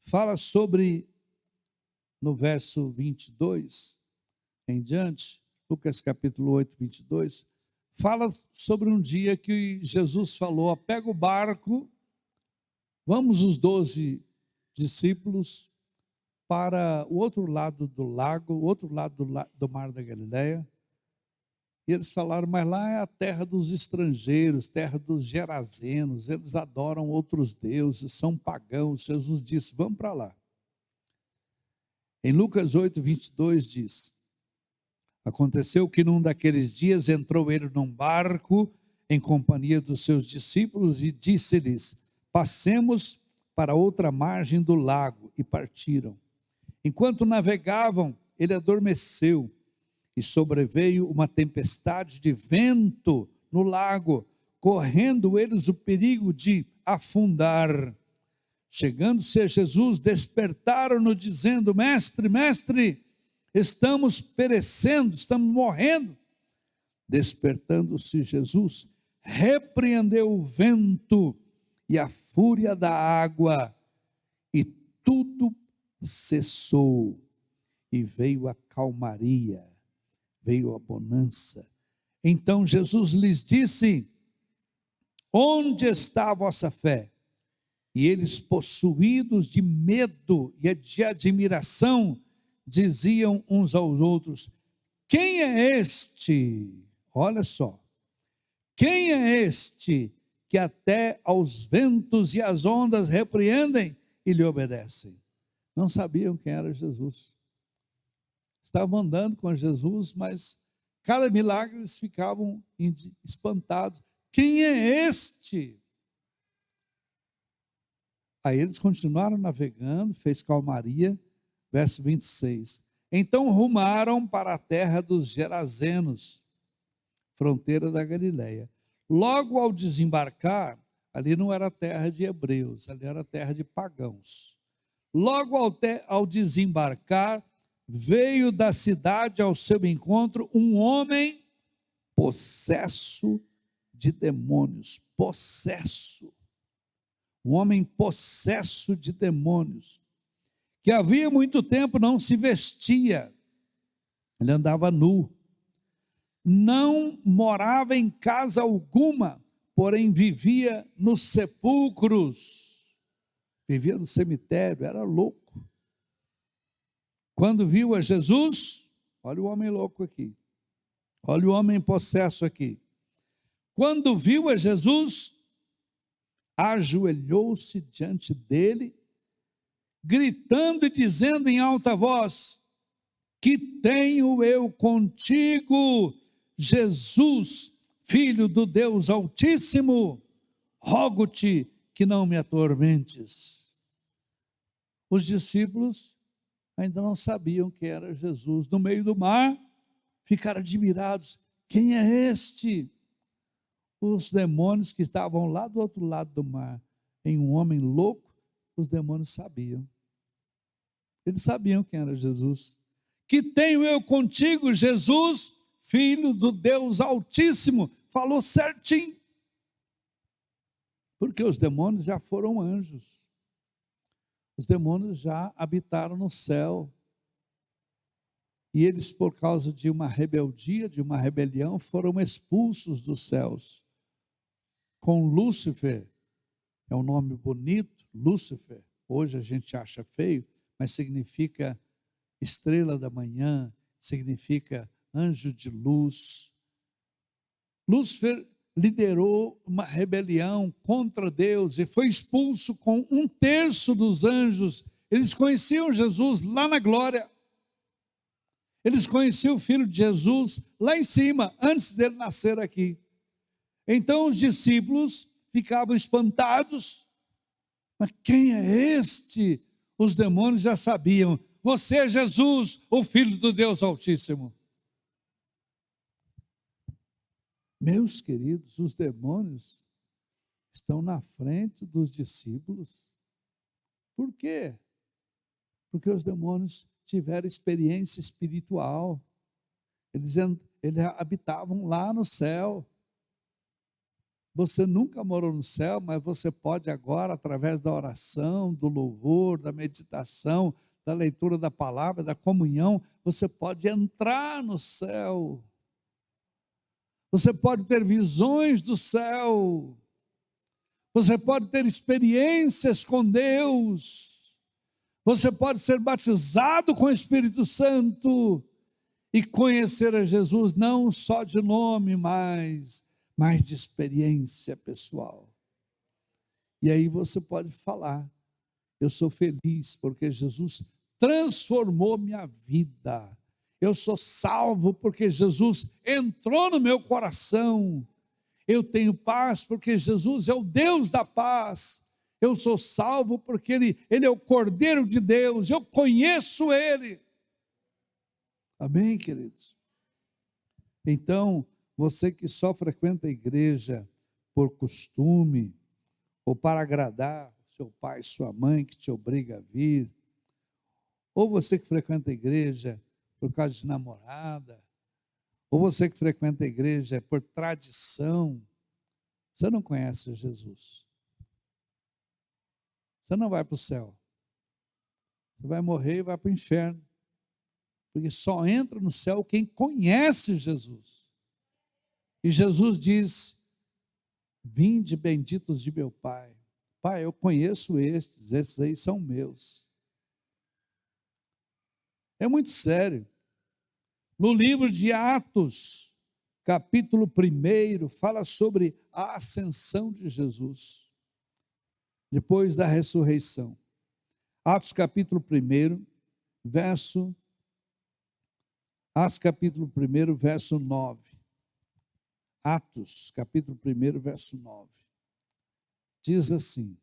fala sobre, no verso 22 em diante, Lucas capítulo 8, 22, fala sobre um dia que Jesus falou: pega o barco, vamos os 12 discípulos para o outro lado do lago, o outro lado do mar da Galileia. E eles falaram: mas lá é a terra dos estrangeiros, terra dos gerazenos, eles adoram outros deuses, são pagãos. Jesus disse: vamos para lá. Em Lucas 8, 22 diz: aconteceu que num daqueles dias entrou ele num barco em companhia dos seus discípulos e disse-lhes: passemos para outra margem do lago, e partiram. Enquanto navegavam, ele adormeceu, e sobreveio uma tempestade de vento no lago, correndo eles o perigo de afundar. Chegando-se a Jesus, despertaram-no, dizendo: mestre, mestre, estamos perecendo, estamos morrendo. Despertando-se Jesus, repreendeu o vento e a fúria da água, e tudo cessou, e veio a calmaria, veio a bonança. Então Jesus lhes disse: onde está a vossa fé? E eles, possuídos de medo e de admiração, diziam uns aos outros: quem é este? Olha só, quem é este que até aos ventos e às ondas repreendem e lhe obedecem? Não sabiam quem era Jesus. Estavam andando com Jesus, mas cada milagre eles ficavam espantados. Quem é este? Aí eles continuaram navegando, fez calmaria. Verso 26. Então rumaram para a terra dos Gerazenos, fronteira da Galileia. Logo ao desembarcar, ali não era terra de hebreus, ali era terra de pagãos. Logo ao desembarcar, veio da cidade ao seu encontro um homem possesso de demônios. Possesso. Um homem possesso de demônios, que havia muito tempo não se vestia, ele andava nu, não morava em casa alguma, porém vivia nos sepulcros, vivia no cemitério, era louco. Quando viu a Jesus, olha o homem louco aqui, olha o homem possesso aqui. Quando viu a Jesus, ajoelhou-se diante dele, gritando e dizendo em alta voz: que tenho eu contigo, Jesus, Filho do Deus Altíssimo? Rogo-te que não me atormentes. Os discípulos ainda não sabiam que era Jesus. No meio do mar, ficaram admirados. Quem é este? Os demônios que estavam lá do outro lado do mar, em um homem louco, os demônios sabiam. Eles sabiam quem era Jesus. Que tenho eu contigo, Jesus, Filho do Deus Altíssimo? Falou certinho. Porque os demônios já foram anjos. Os demônios já habitaram no céu. E eles, por causa de uma rebeldia, de uma rebelião, foram expulsos dos céus. Com Lúcifer, é um nome bonito, Lúcifer, hoje a gente acha feio, mas significa estrela da manhã, significa anjo de luz. Lúcifer liderou uma rebelião contra Deus e foi expulso com 1/3 dos anjos. Eles conheciam Jesus lá na glória. Eles conheciam o Filho de Jesus lá em cima, antes dele nascer aqui. Então os discípulos ficavam espantados. Mas quem é este? Os demônios já sabiam. Você é Jesus, o Filho do Deus Altíssimo. Meus queridos, os demônios estão na frente dos discípulos. Por quê? Porque os demônios tiveram experiência espiritual. Eles habitavam lá no céu. Você nunca morou no céu, mas você pode agora, através da oração, do louvor, da meditação, da leitura da palavra, da comunhão, você pode entrar no céu. Você pode ter visões do céu. Você pode ter experiências com Deus. Você pode ser batizado com o Espírito Santo e conhecer a Jesus não só de nome, mas de experiência pessoal. E aí você pode falar: eu sou feliz porque Jesus transformou minha vida. Eu sou salvo porque Jesus entrou no meu coração. Eu tenho paz porque Jesus é o Deus da paz. Eu sou salvo porque Ele é o Cordeiro de Deus. Eu conheço Ele. Amém, queridos? Então, você que só frequenta a igreja por costume, ou para agradar seu pai, sua mãe, que te obriga a vir, ou você que frequenta a igreja por causa de namorada, ou você que frequenta a igreja por tradição, você não conhece Jesus. Você não vai para o céu. Você vai morrer e vai para o inferno. Porque só entra no céu quem conhece Jesus. E Jesus diz: vinde benditos de meu Pai. Pai, eu conheço esses aí são meus. É muito sério. No livro de Atos, capítulo 1, fala sobre a ascensão de Jesus, depois da ressurreição. Atos capítulo 1, verso 9. Atos capítulo 1, verso 9. Diz assim: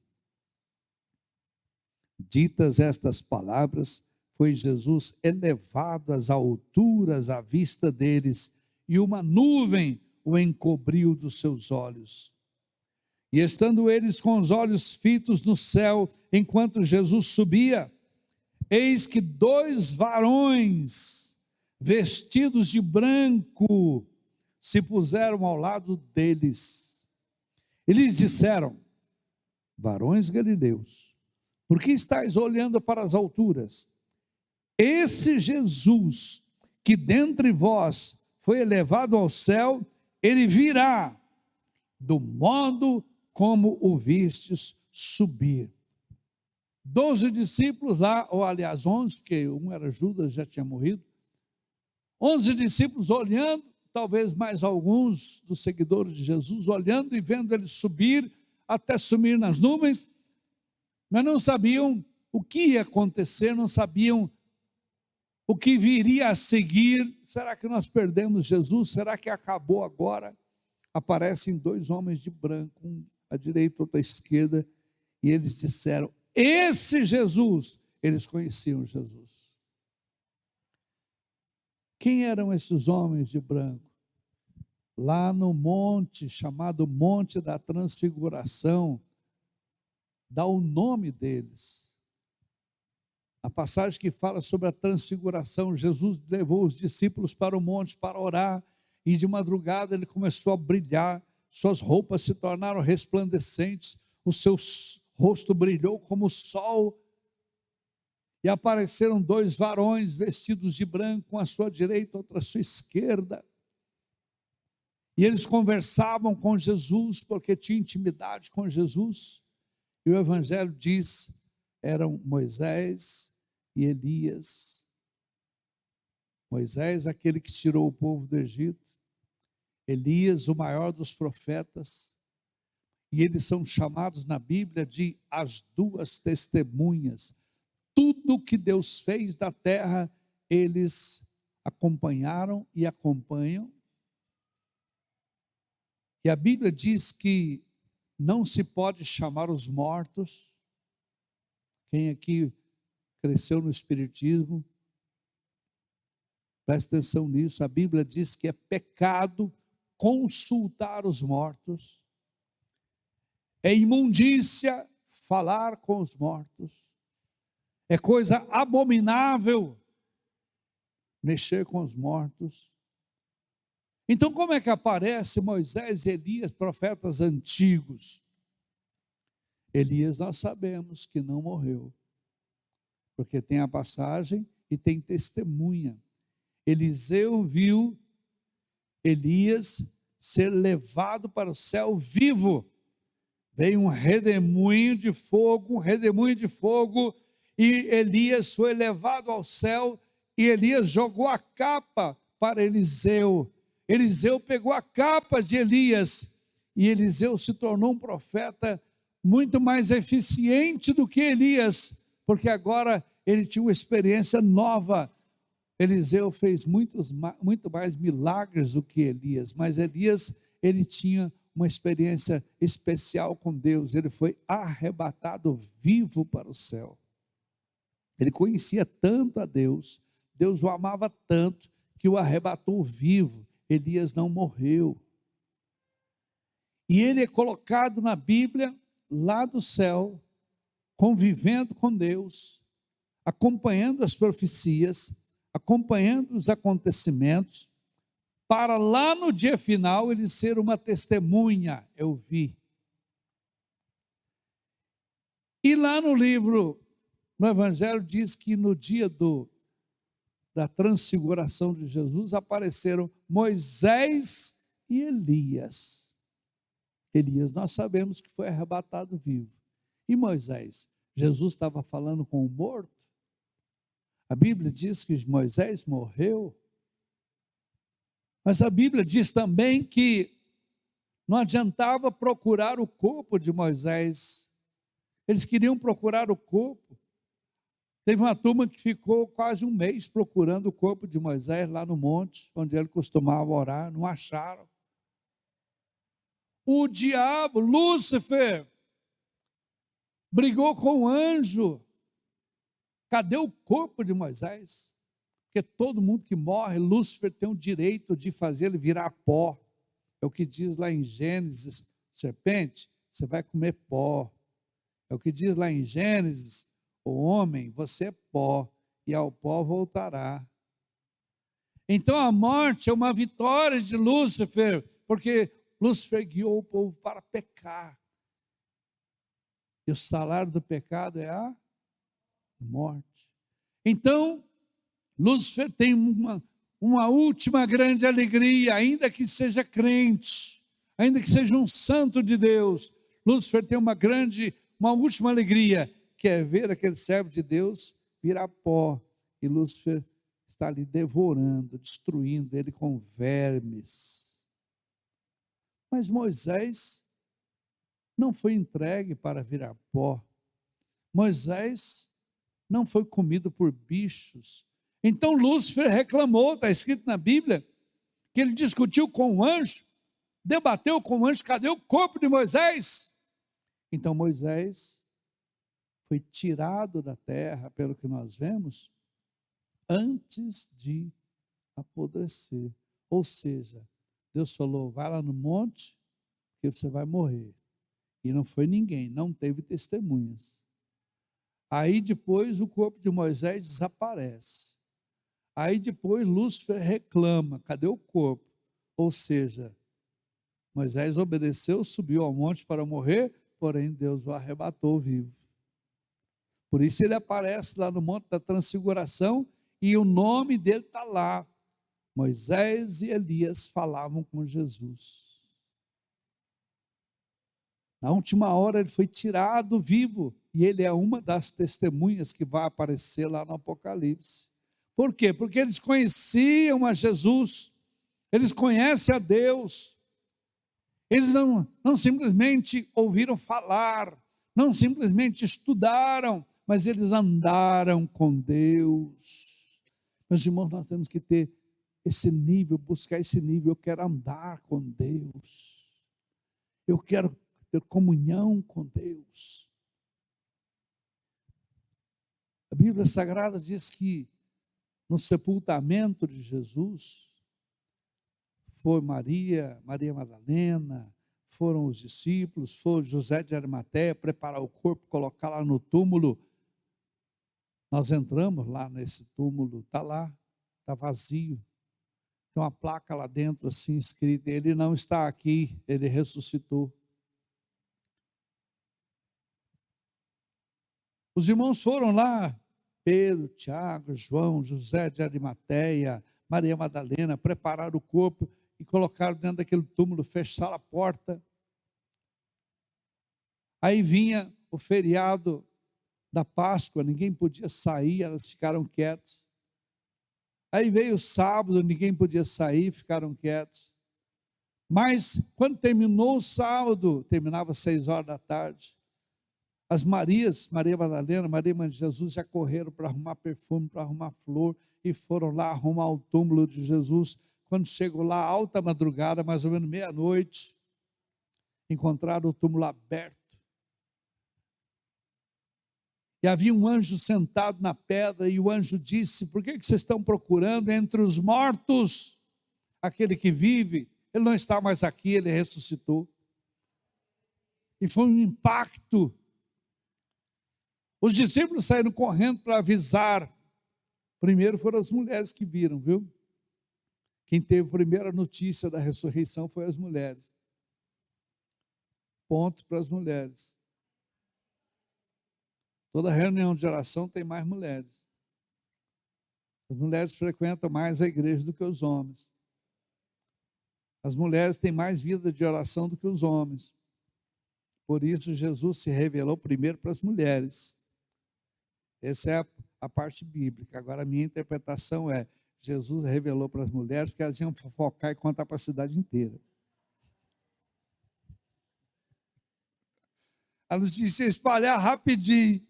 ditas estas palavras, foi Jesus elevado às alturas à vista deles, e uma nuvem o encobriu dos seus olhos. E estando eles com os olhos fitos no céu, enquanto Jesus subia, eis que 2 varões, vestidos de branco, se puseram ao lado deles. E lhes disseram: varões galileus, por que estáis olhando para as alturas? Esse Jesus, que dentre vós foi elevado ao céu, ele virá do modo como o vistes subir. 12 discípulos lá, ou aliás 11, porque um era Judas, já tinha morrido. 11 discípulos olhando, talvez mais alguns dos seguidores de Jesus, olhando e vendo ele subir, até sumir nas nuvens, mas não sabiam o que ia acontecer, não sabiam o que viria a seguir. Será que nós perdemos Jesus? Será que acabou agora? Aparecem dois homens de branco, um à direita, outro à esquerda, e eles disseram: esse Jesus. Eles conheciam Jesus. Quem eram esses homens de branco? Lá no monte, chamado Monte da Transfiguração, dá o nome deles. A passagem que fala sobre a transfiguração, Jesus levou os discípulos para o monte para orar, e de madrugada ele começou a brilhar, suas roupas se tornaram resplandecentes, o seu rosto brilhou como o sol, e apareceram dois varões vestidos de branco, um à sua direita, outro à sua esquerda, e eles conversavam com Jesus, porque tinham intimidade com Jesus, e o Evangelho diz, eram Moisés e Elias. Moisés, aquele que tirou o povo do Egito, Elias, o maior dos profetas, e eles são chamados na Bíblia de as duas testemunhas. Tudo que Deus fez da terra, eles acompanharam e acompanham. E a Bíblia diz que não se pode chamar os mortos. Quem aqui cresceu no Espiritismo, presta atenção nisso. A Bíblia diz que é pecado consultar os mortos, é imundícia falar com os mortos, é coisa abominável mexer com os mortos. Então, como é que aparece Moisés e Elias, profetas antigos? Elias, nós sabemos que não morreu, porque tem a passagem e tem testemunha. Eliseu viu Elias ser levado para o céu vivo. Veio um redemoinho de fogo, e Elias foi levado ao céu, e Elias jogou a capa para Eliseu. Eliseu pegou a capa de Elias, e Eliseu se tornou um profeta muito mais eficiente do que Elias, porque agora ele tinha uma experiência nova. Eliseu fez muito mais milagres do que Elias, mas Elias, ele tinha uma experiência especial com Deus. Ele foi arrebatado vivo para o céu. Ele conhecia tanto a Deus, Deus o amava tanto, que o arrebatou vivo. Elias não morreu. E ele é colocado na Bíblia, lá do céu, convivendo com Deus, acompanhando as profecias, acompanhando os acontecimentos, para lá no dia final ele ser uma testemunha. Eu vi. E lá no livro, no Evangelho, diz que no dia da transfiguração de Jesus, apareceram Moisés e Elias. Elias, nós sabemos que foi arrebatado vivo. E Moisés? Jesus estava falando com o morto? A Bíblia diz que Moisés morreu. Mas a Bíblia diz também que não adiantava procurar o corpo de Moisés. Eles queriam procurar o corpo. Teve uma turma que ficou quase um mês procurando o corpo de Moisés lá no monte, onde ele costumava orar, não acharam. O diabo, Lúcifer, brigou com o anjo. Cadê o corpo de Moisés? Porque todo mundo que morre, Lúcifer tem o direito de fazer ele virar pó. É o que diz lá em Gênesis, serpente, você vai comer pó. É o que diz lá em Gênesis, o homem, você é pó, e ao pó voltará. Então a morte é uma vitória de Lúcifer, porque Lúcifer guiou o povo para pecar. E o salário do pecado é a morte. Então, Lúcifer tem uma última grande alegria, ainda que seja crente, ainda que seja um santo de Deus. Lúcifer tem uma última alegria, que é ver aquele servo de Deus virar pó. E Lúcifer está ali devorando, destruindo ele com vermes. Mas Moisés não foi entregue para virar pó. Moisés não foi comido por bichos. Então Lúcifer reclamou, está escrito na Bíblia, que ele discutiu com o anjo, debateu com o anjo, cadê o corpo de Moisés? Então Moisés foi tirado da terra, pelo que nós vemos, antes de apodrecer. Ou seja, Deus falou, vai lá no monte, que você vai morrer. E não foi ninguém, não teve testemunhas. Aí depois o corpo de Moisés desaparece. Aí depois Lúcifer reclama, cadê o corpo? Ou seja, Moisés obedeceu, subiu ao monte para morrer, porém Deus o arrebatou vivo. Por isso ele aparece lá no Monte da Transfiguração e o nome dele está lá. Moisés e Elias falavam com Jesus. Na última hora ele foi tirado vivo e ele é uma das testemunhas que vai aparecer lá no Apocalipse. Por quê? Porque eles conheciam a Jesus, eles conhecem a Deus, eles não simplesmente ouviram falar, não simplesmente estudaram, mas eles andaram com Deus. Meus irmãos, nós temos que ter esse nível, buscar esse nível. Eu quero andar com Deus, eu quero ter comunhão com Deus. A Bíblia Sagrada diz que no sepultamento de Jesus, foi Maria Madalena, foram os discípulos, foi José de Arimateia preparar o corpo, colocar lá no túmulo. Nós entramos lá nesse túmulo, está lá, está vazio. Tem uma placa lá dentro assim escrita, ele não está aqui, ele ressuscitou. Os irmãos foram lá, Pedro, Tiago, João, José de Arimateia, Maria Madalena, prepararam o corpo e colocaram dentro daquele túmulo, fecharam a porta. Aí vinha o feriado da Páscoa, ninguém podia sair, elas ficaram quietas. Aí veio o sábado, ninguém podia sair, ficaram quietos. Mas quando terminou o sábado, terminava 6 horas da tarde, as Marias, Maria Madalena, Maria Mãe de Jesus, já correram para arrumar perfume, para arrumar flor, e foram lá arrumar o túmulo de Jesus. Quando chegou lá, alta madrugada, mais ou menos meia-noite, encontraram o túmulo aberto. E havia um anjo sentado na pedra, e o anjo disse, por que vocês estão procurando entre os mortos aquele que vive? Ele não está mais aqui, ele ressuscitou. E foi um impacto. Os discípulos saíram correndo para avisar. Primeiro foram as mulheres que viram, viu? Quem teve a primeira notícia da ressurreição foi as mulheres. Ponto para as mulheres. Toda reunião de oração tem mais mulheres. As mulheres frequentam mais a igreja do que os homens. As mulheres têm mais vida de oração do que os homens. Por isso Jesus se revelou primeiro para as mulheres. Essa é a parte bíblica. Agora a minha interpretação é, Jesus revelou para as mulheres porque elas iam fofocar e contar para a cidade inteira. A notícia ia espalhar rapidinho.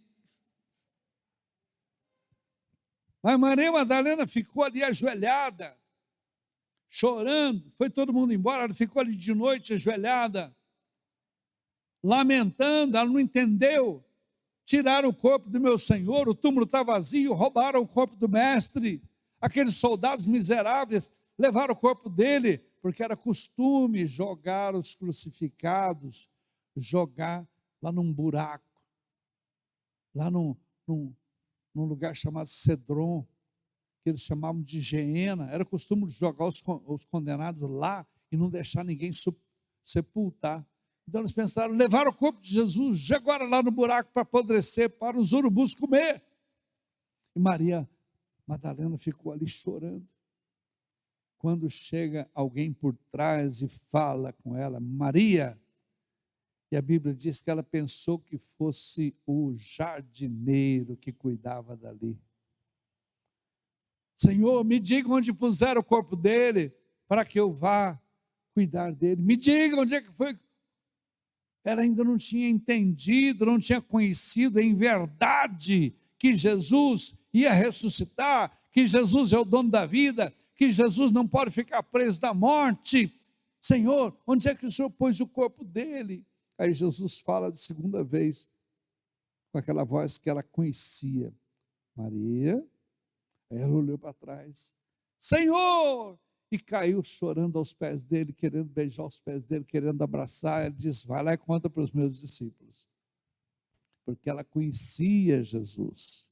Mas Maria Madalena ficou ali ajoelhada, chorando. Foi todo mundo embora, ela ficou ali de noite ajoelhada, lamentando, ela não entendeu. Tiraram o corpo do meu Senhor, o túmulo está vazio, roubaram o corpo do mestre. Aqueles soldados miseráveis levaram o corpo dele, porque era costume jogar os crucificados, jogar lá num buraco, lá num lugar chamado Cedron, que eles chamavam de Geena. Era costume jogar os condenados lá e não deixar ninguém sepultar. Então eles pensaram, levaram o corpo de Jesus, jogaram lá no buraco para apodrecer, para os urubus comer. E Maria Madalena ficou ali chorando. Quando chega alguém por trás e fala com ela, Maria, e a Bíblia diz que ela pensou que fosse o jardineiro que cuidava dali. Senhor, me diga onde puseram o corpo dele, para que eu vá cuidar dele. Me diga onde é que foi Ela ainda não tinha entendido, não tinha conhecido em verdade que Jesus ia ressuscitar, que Jesus é o dono da vida, que Jesus não pode ficar preso da morte. Senhor, onde é que o Senhor pôs o corpo dele? Aí Jesus fala de segunda vez, com aquela voz que ela conhecia. Maria. Aí ela olhou para trás. Senhor! E caiu chorando aos pés dele, querendo beijar os pés dele, querendo abraçar. Ele disse, vai lá e conta para os meus discípulos. Porque ela conhecia Jesus.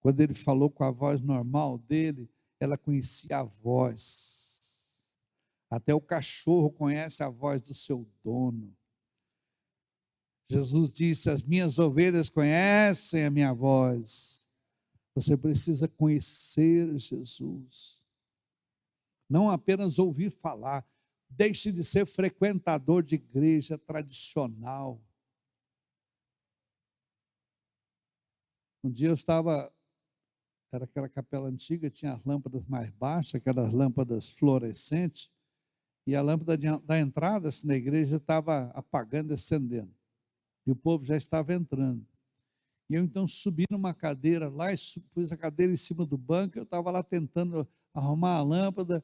Quando ele falou com a voz normal dele, ela conhecia a voz. Até o cachorro conhece a voz do seu dono. Jesus disse, as minhas ovelhas conhecem a minha voz. Você precisa conhecer Jesus. Não apenas ouvir falar. Deixe de ser frequentador de igreja tradicional. Um dia eu estava, era aquela capela antiga, tinha as lâmpadas mais baixas, aquelas lâmpadas fluorescentes, e a lâmpada da entrada assim, na igreja estava apagando e acendendo. E o povo já estava entrando. E eu então subi numa cadeira lá, e pus a cadeira em cima do banco, eu estava lá tentando arrumar a lâmpada,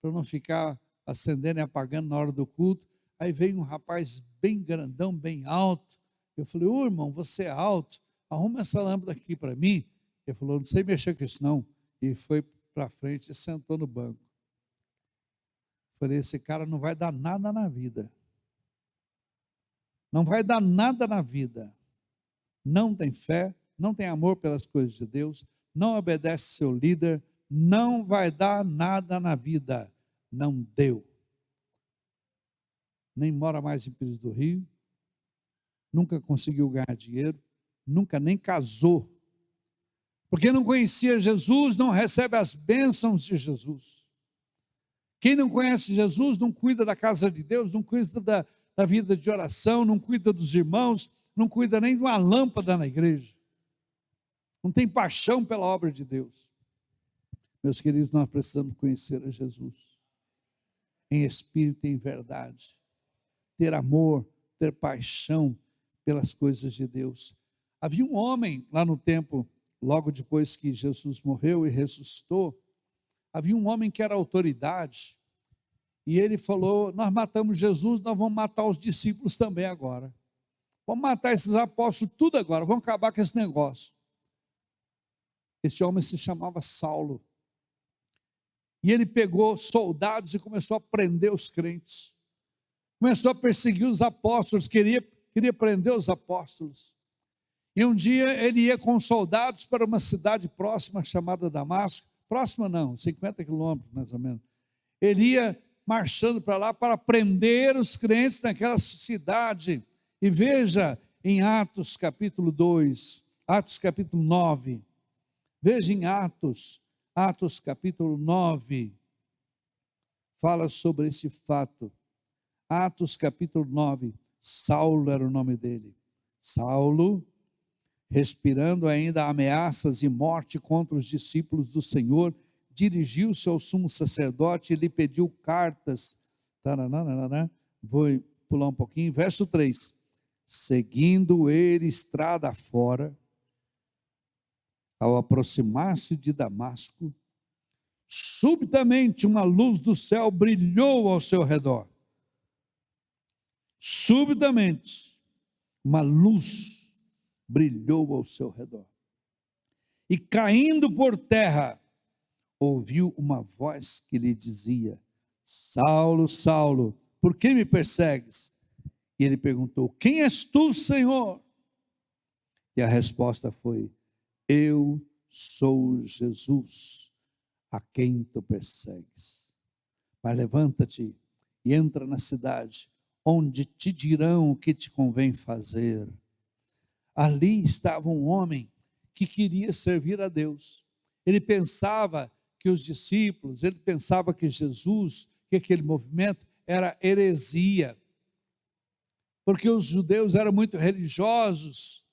para não ficar acendendo e apagando na hora do culto. Aí veio um rapaz bem grandão, bem alto. Eu falei, ô irmão, você é alto, arruma essa lâmpada aqui para mim. Ele falou, não sei mexer com isso não. E foi para frente e sentou no banco. Falei, esse cara não vai dar nada na vida. Não vai dar nada na vida. Não tem fé, não tem amor pelas coisas de Deus, não obedece seu líder, não vai dar nada na vida. Não deu. Nem mora mais em Pires do Rio, nunca conseguiu ganhar dinheiro, nunca nem casou. Porque não conhecia Jesus, não recebe as bênçãos de Jesus. Quem não conhece Jesus não cuida da casa de Deus, não cuida da vida de oração, não cuida dos irmãos, não cuida nem de uma lâmpada na igreja. Não tem paixão pela obra de Deus. Meus queridos, nós precisamos conhecer a Jesus. Em espírito e em verdade. Ter amor, ter paixão pelas coisas de Deus. Havia um homem lá no tempo, logo depois que Jesus morreu e ressuscitou, havia um homem que era autoridade, e ele falou, nós matamos Jesus, nós vamos matar os discípulos também agora. Vamos matar esses apóstolos tudo agora, vamos acabar com esse negócio. Esse homem se chamava Saulo. E ele pegou soldados e começou a prender os crentes. Começou a perseguir os apóstolos, queria prender os apóstolos. E um dia ele ia com soldados para uma cidade próxima chamada Damasco. Próxima não, 50 quilômetros mais ou menos. Ele ia marchando para lá para prender os crentes naquela cidade. E veja em Atos capítulo 2, Atos capítulo 9. Veja em Atos capítulo 9. Fala sobre esse fato. Atos capítulo 9. Saulo era o nome dele. Saulo, respirando ainda ameaças e morte contra os discípulos do Senhor, dirigiu-se ao sumo sacerdote e lhe pediu cartas. Vou pular um pouquinho. Verso 3. Seguindo ele estrada fora, ao aproximar-se de Damasco, subitamente uma luz do céu brilhou ao seu redor. Subitamente, uma luz brilhou ao seu redor. E caindo por terra, ouviu uma voz que lhe dizia, Saulo, Saulo, por que me persegues? E ele perguntou, quem és tu, Senhor? E a resposta foi, eu sou Jesus, a quem tu persegues. Mas levanta-te e entra na cidade, onde te dirão o que te convém fazer. Ali estava um homem que queria servir a Deus. Ele pensava que os discípulos, ele pensava que Jesus, que aquele movimento era heresia. Porque os judeus eram muito religiosos,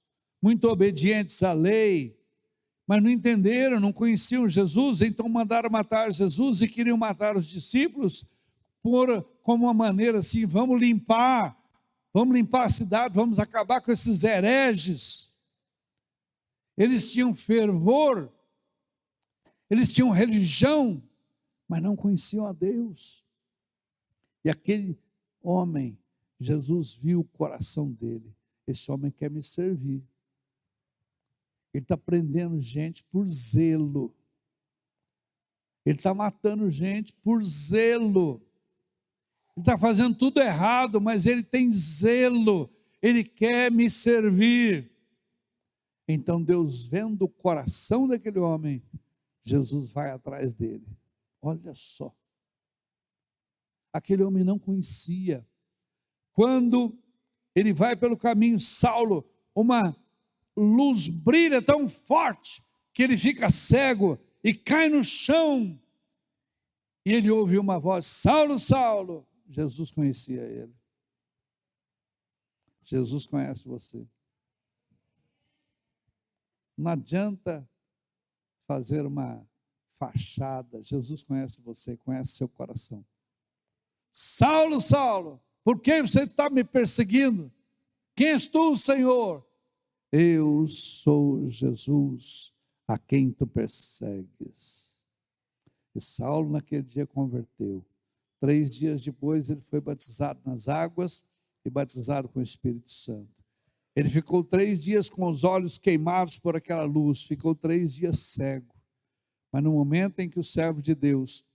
muito obedientes à lei, mas não entenderam, não conheciam Jesus, então mandaram matar Jesus e queriam matar os discípulos como uma maneira assim, vamos limpar, vamos limpar a cidade, vamos acabar com esses hereges. Eles tinham fervor, eles tinham religião, mas não conheciam a Deus. E aquele homem, Jesus viu o coração dele. Esse homem quer me servir. Ele está prendendo gente por zelo. Ele está matando gente por zelo. Ele está fazendo tudo errado, mas ele tem zelo. Ele quer me servir. Então Deus, vendo o coração daquele homem, Jesus vai atrás dele. Olha só. Aquele homem não conhecia. Quando ele vai pelo caminho, Saulo, uma luz brilha tão forte que ele fica cego e cai no chão. E ele ouve uma voz: Saulo, Saulo. Jesus conhecia ele. Jesus conhece você. Não adianta fazer uma fachada. Jesus conhece você, conhece seu coração. Saulo, Saulo, por que você está me perseguindo? Quem és tu, Senhor? Eu sou Jesus, a quem tu persegues. E Saulo naquele dia converteu. 3 dias depois ele foi batizado nas águas e batizado com o Espírito Santo. Ele ficou 3 dias com os olhos queimados por aquela luz, ficou 3 dias cego. Mas no momento em que o servo de Deus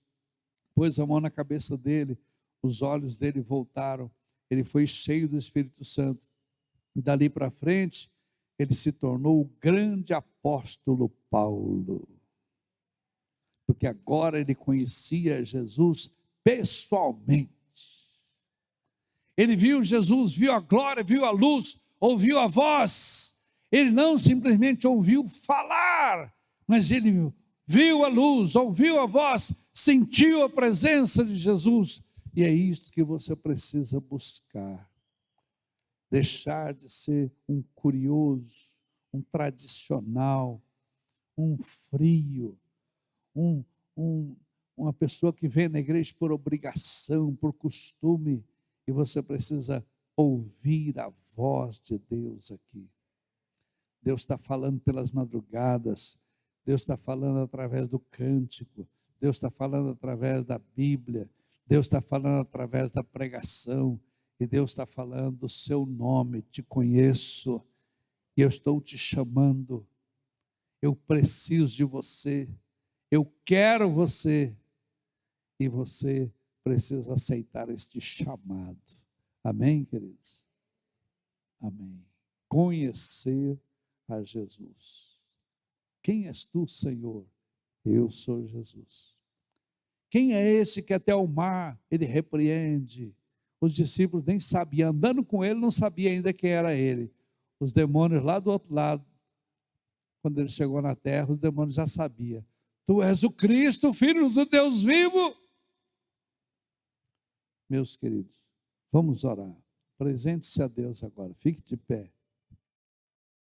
pôs a mão na cabeça dele, os olhos dele voltaram, ele foi cheio do Espírito Santo. E dali para frente, ele se tornou o grande apóstolo Paulo. Porque agora ele conhecia Jesus pessoalmente. Ele viu Jesus, viu a glória, viu a luz, ouviu a voz. Ele não simplesmente ouviu falar, mas ele viu a luz, ouviu a voz, sentiu a presença de Jesus. E é isto que você precisa buscar. Deixar de ser um curioso, um tradicional, um frio, uma pessoa que vem na igreja por obrigação, por costume, e você precisa ouvir a voz de Deus aqui. Deus está falando pelas madrugadas, Deus está falando através do cântico, Deus está falando através da Bíblia, Deus está falando através da pregação, e Deus está falando o seu nome. Te conheço, e eu estou te chamando, eu preciso de você, eu quero você, e você precisa aceitar este chamado. Amém, queridos? Amém. Conhecer a Jesus. Quem és tu, Senhor? Eu sou Jesus. Quem é esse que até o mar ele repreende? Os discípulos nem sabiam, andando com ele, não sabia ainda quem era ele. Os demônios lá do outro lado, quando ele chegou na terra, os demônios já sabiam. Tu és o Cristo, Filho do Deus vivo. Meus queridos, vamos orar. Apresente-se a Deus agora, fique de pé.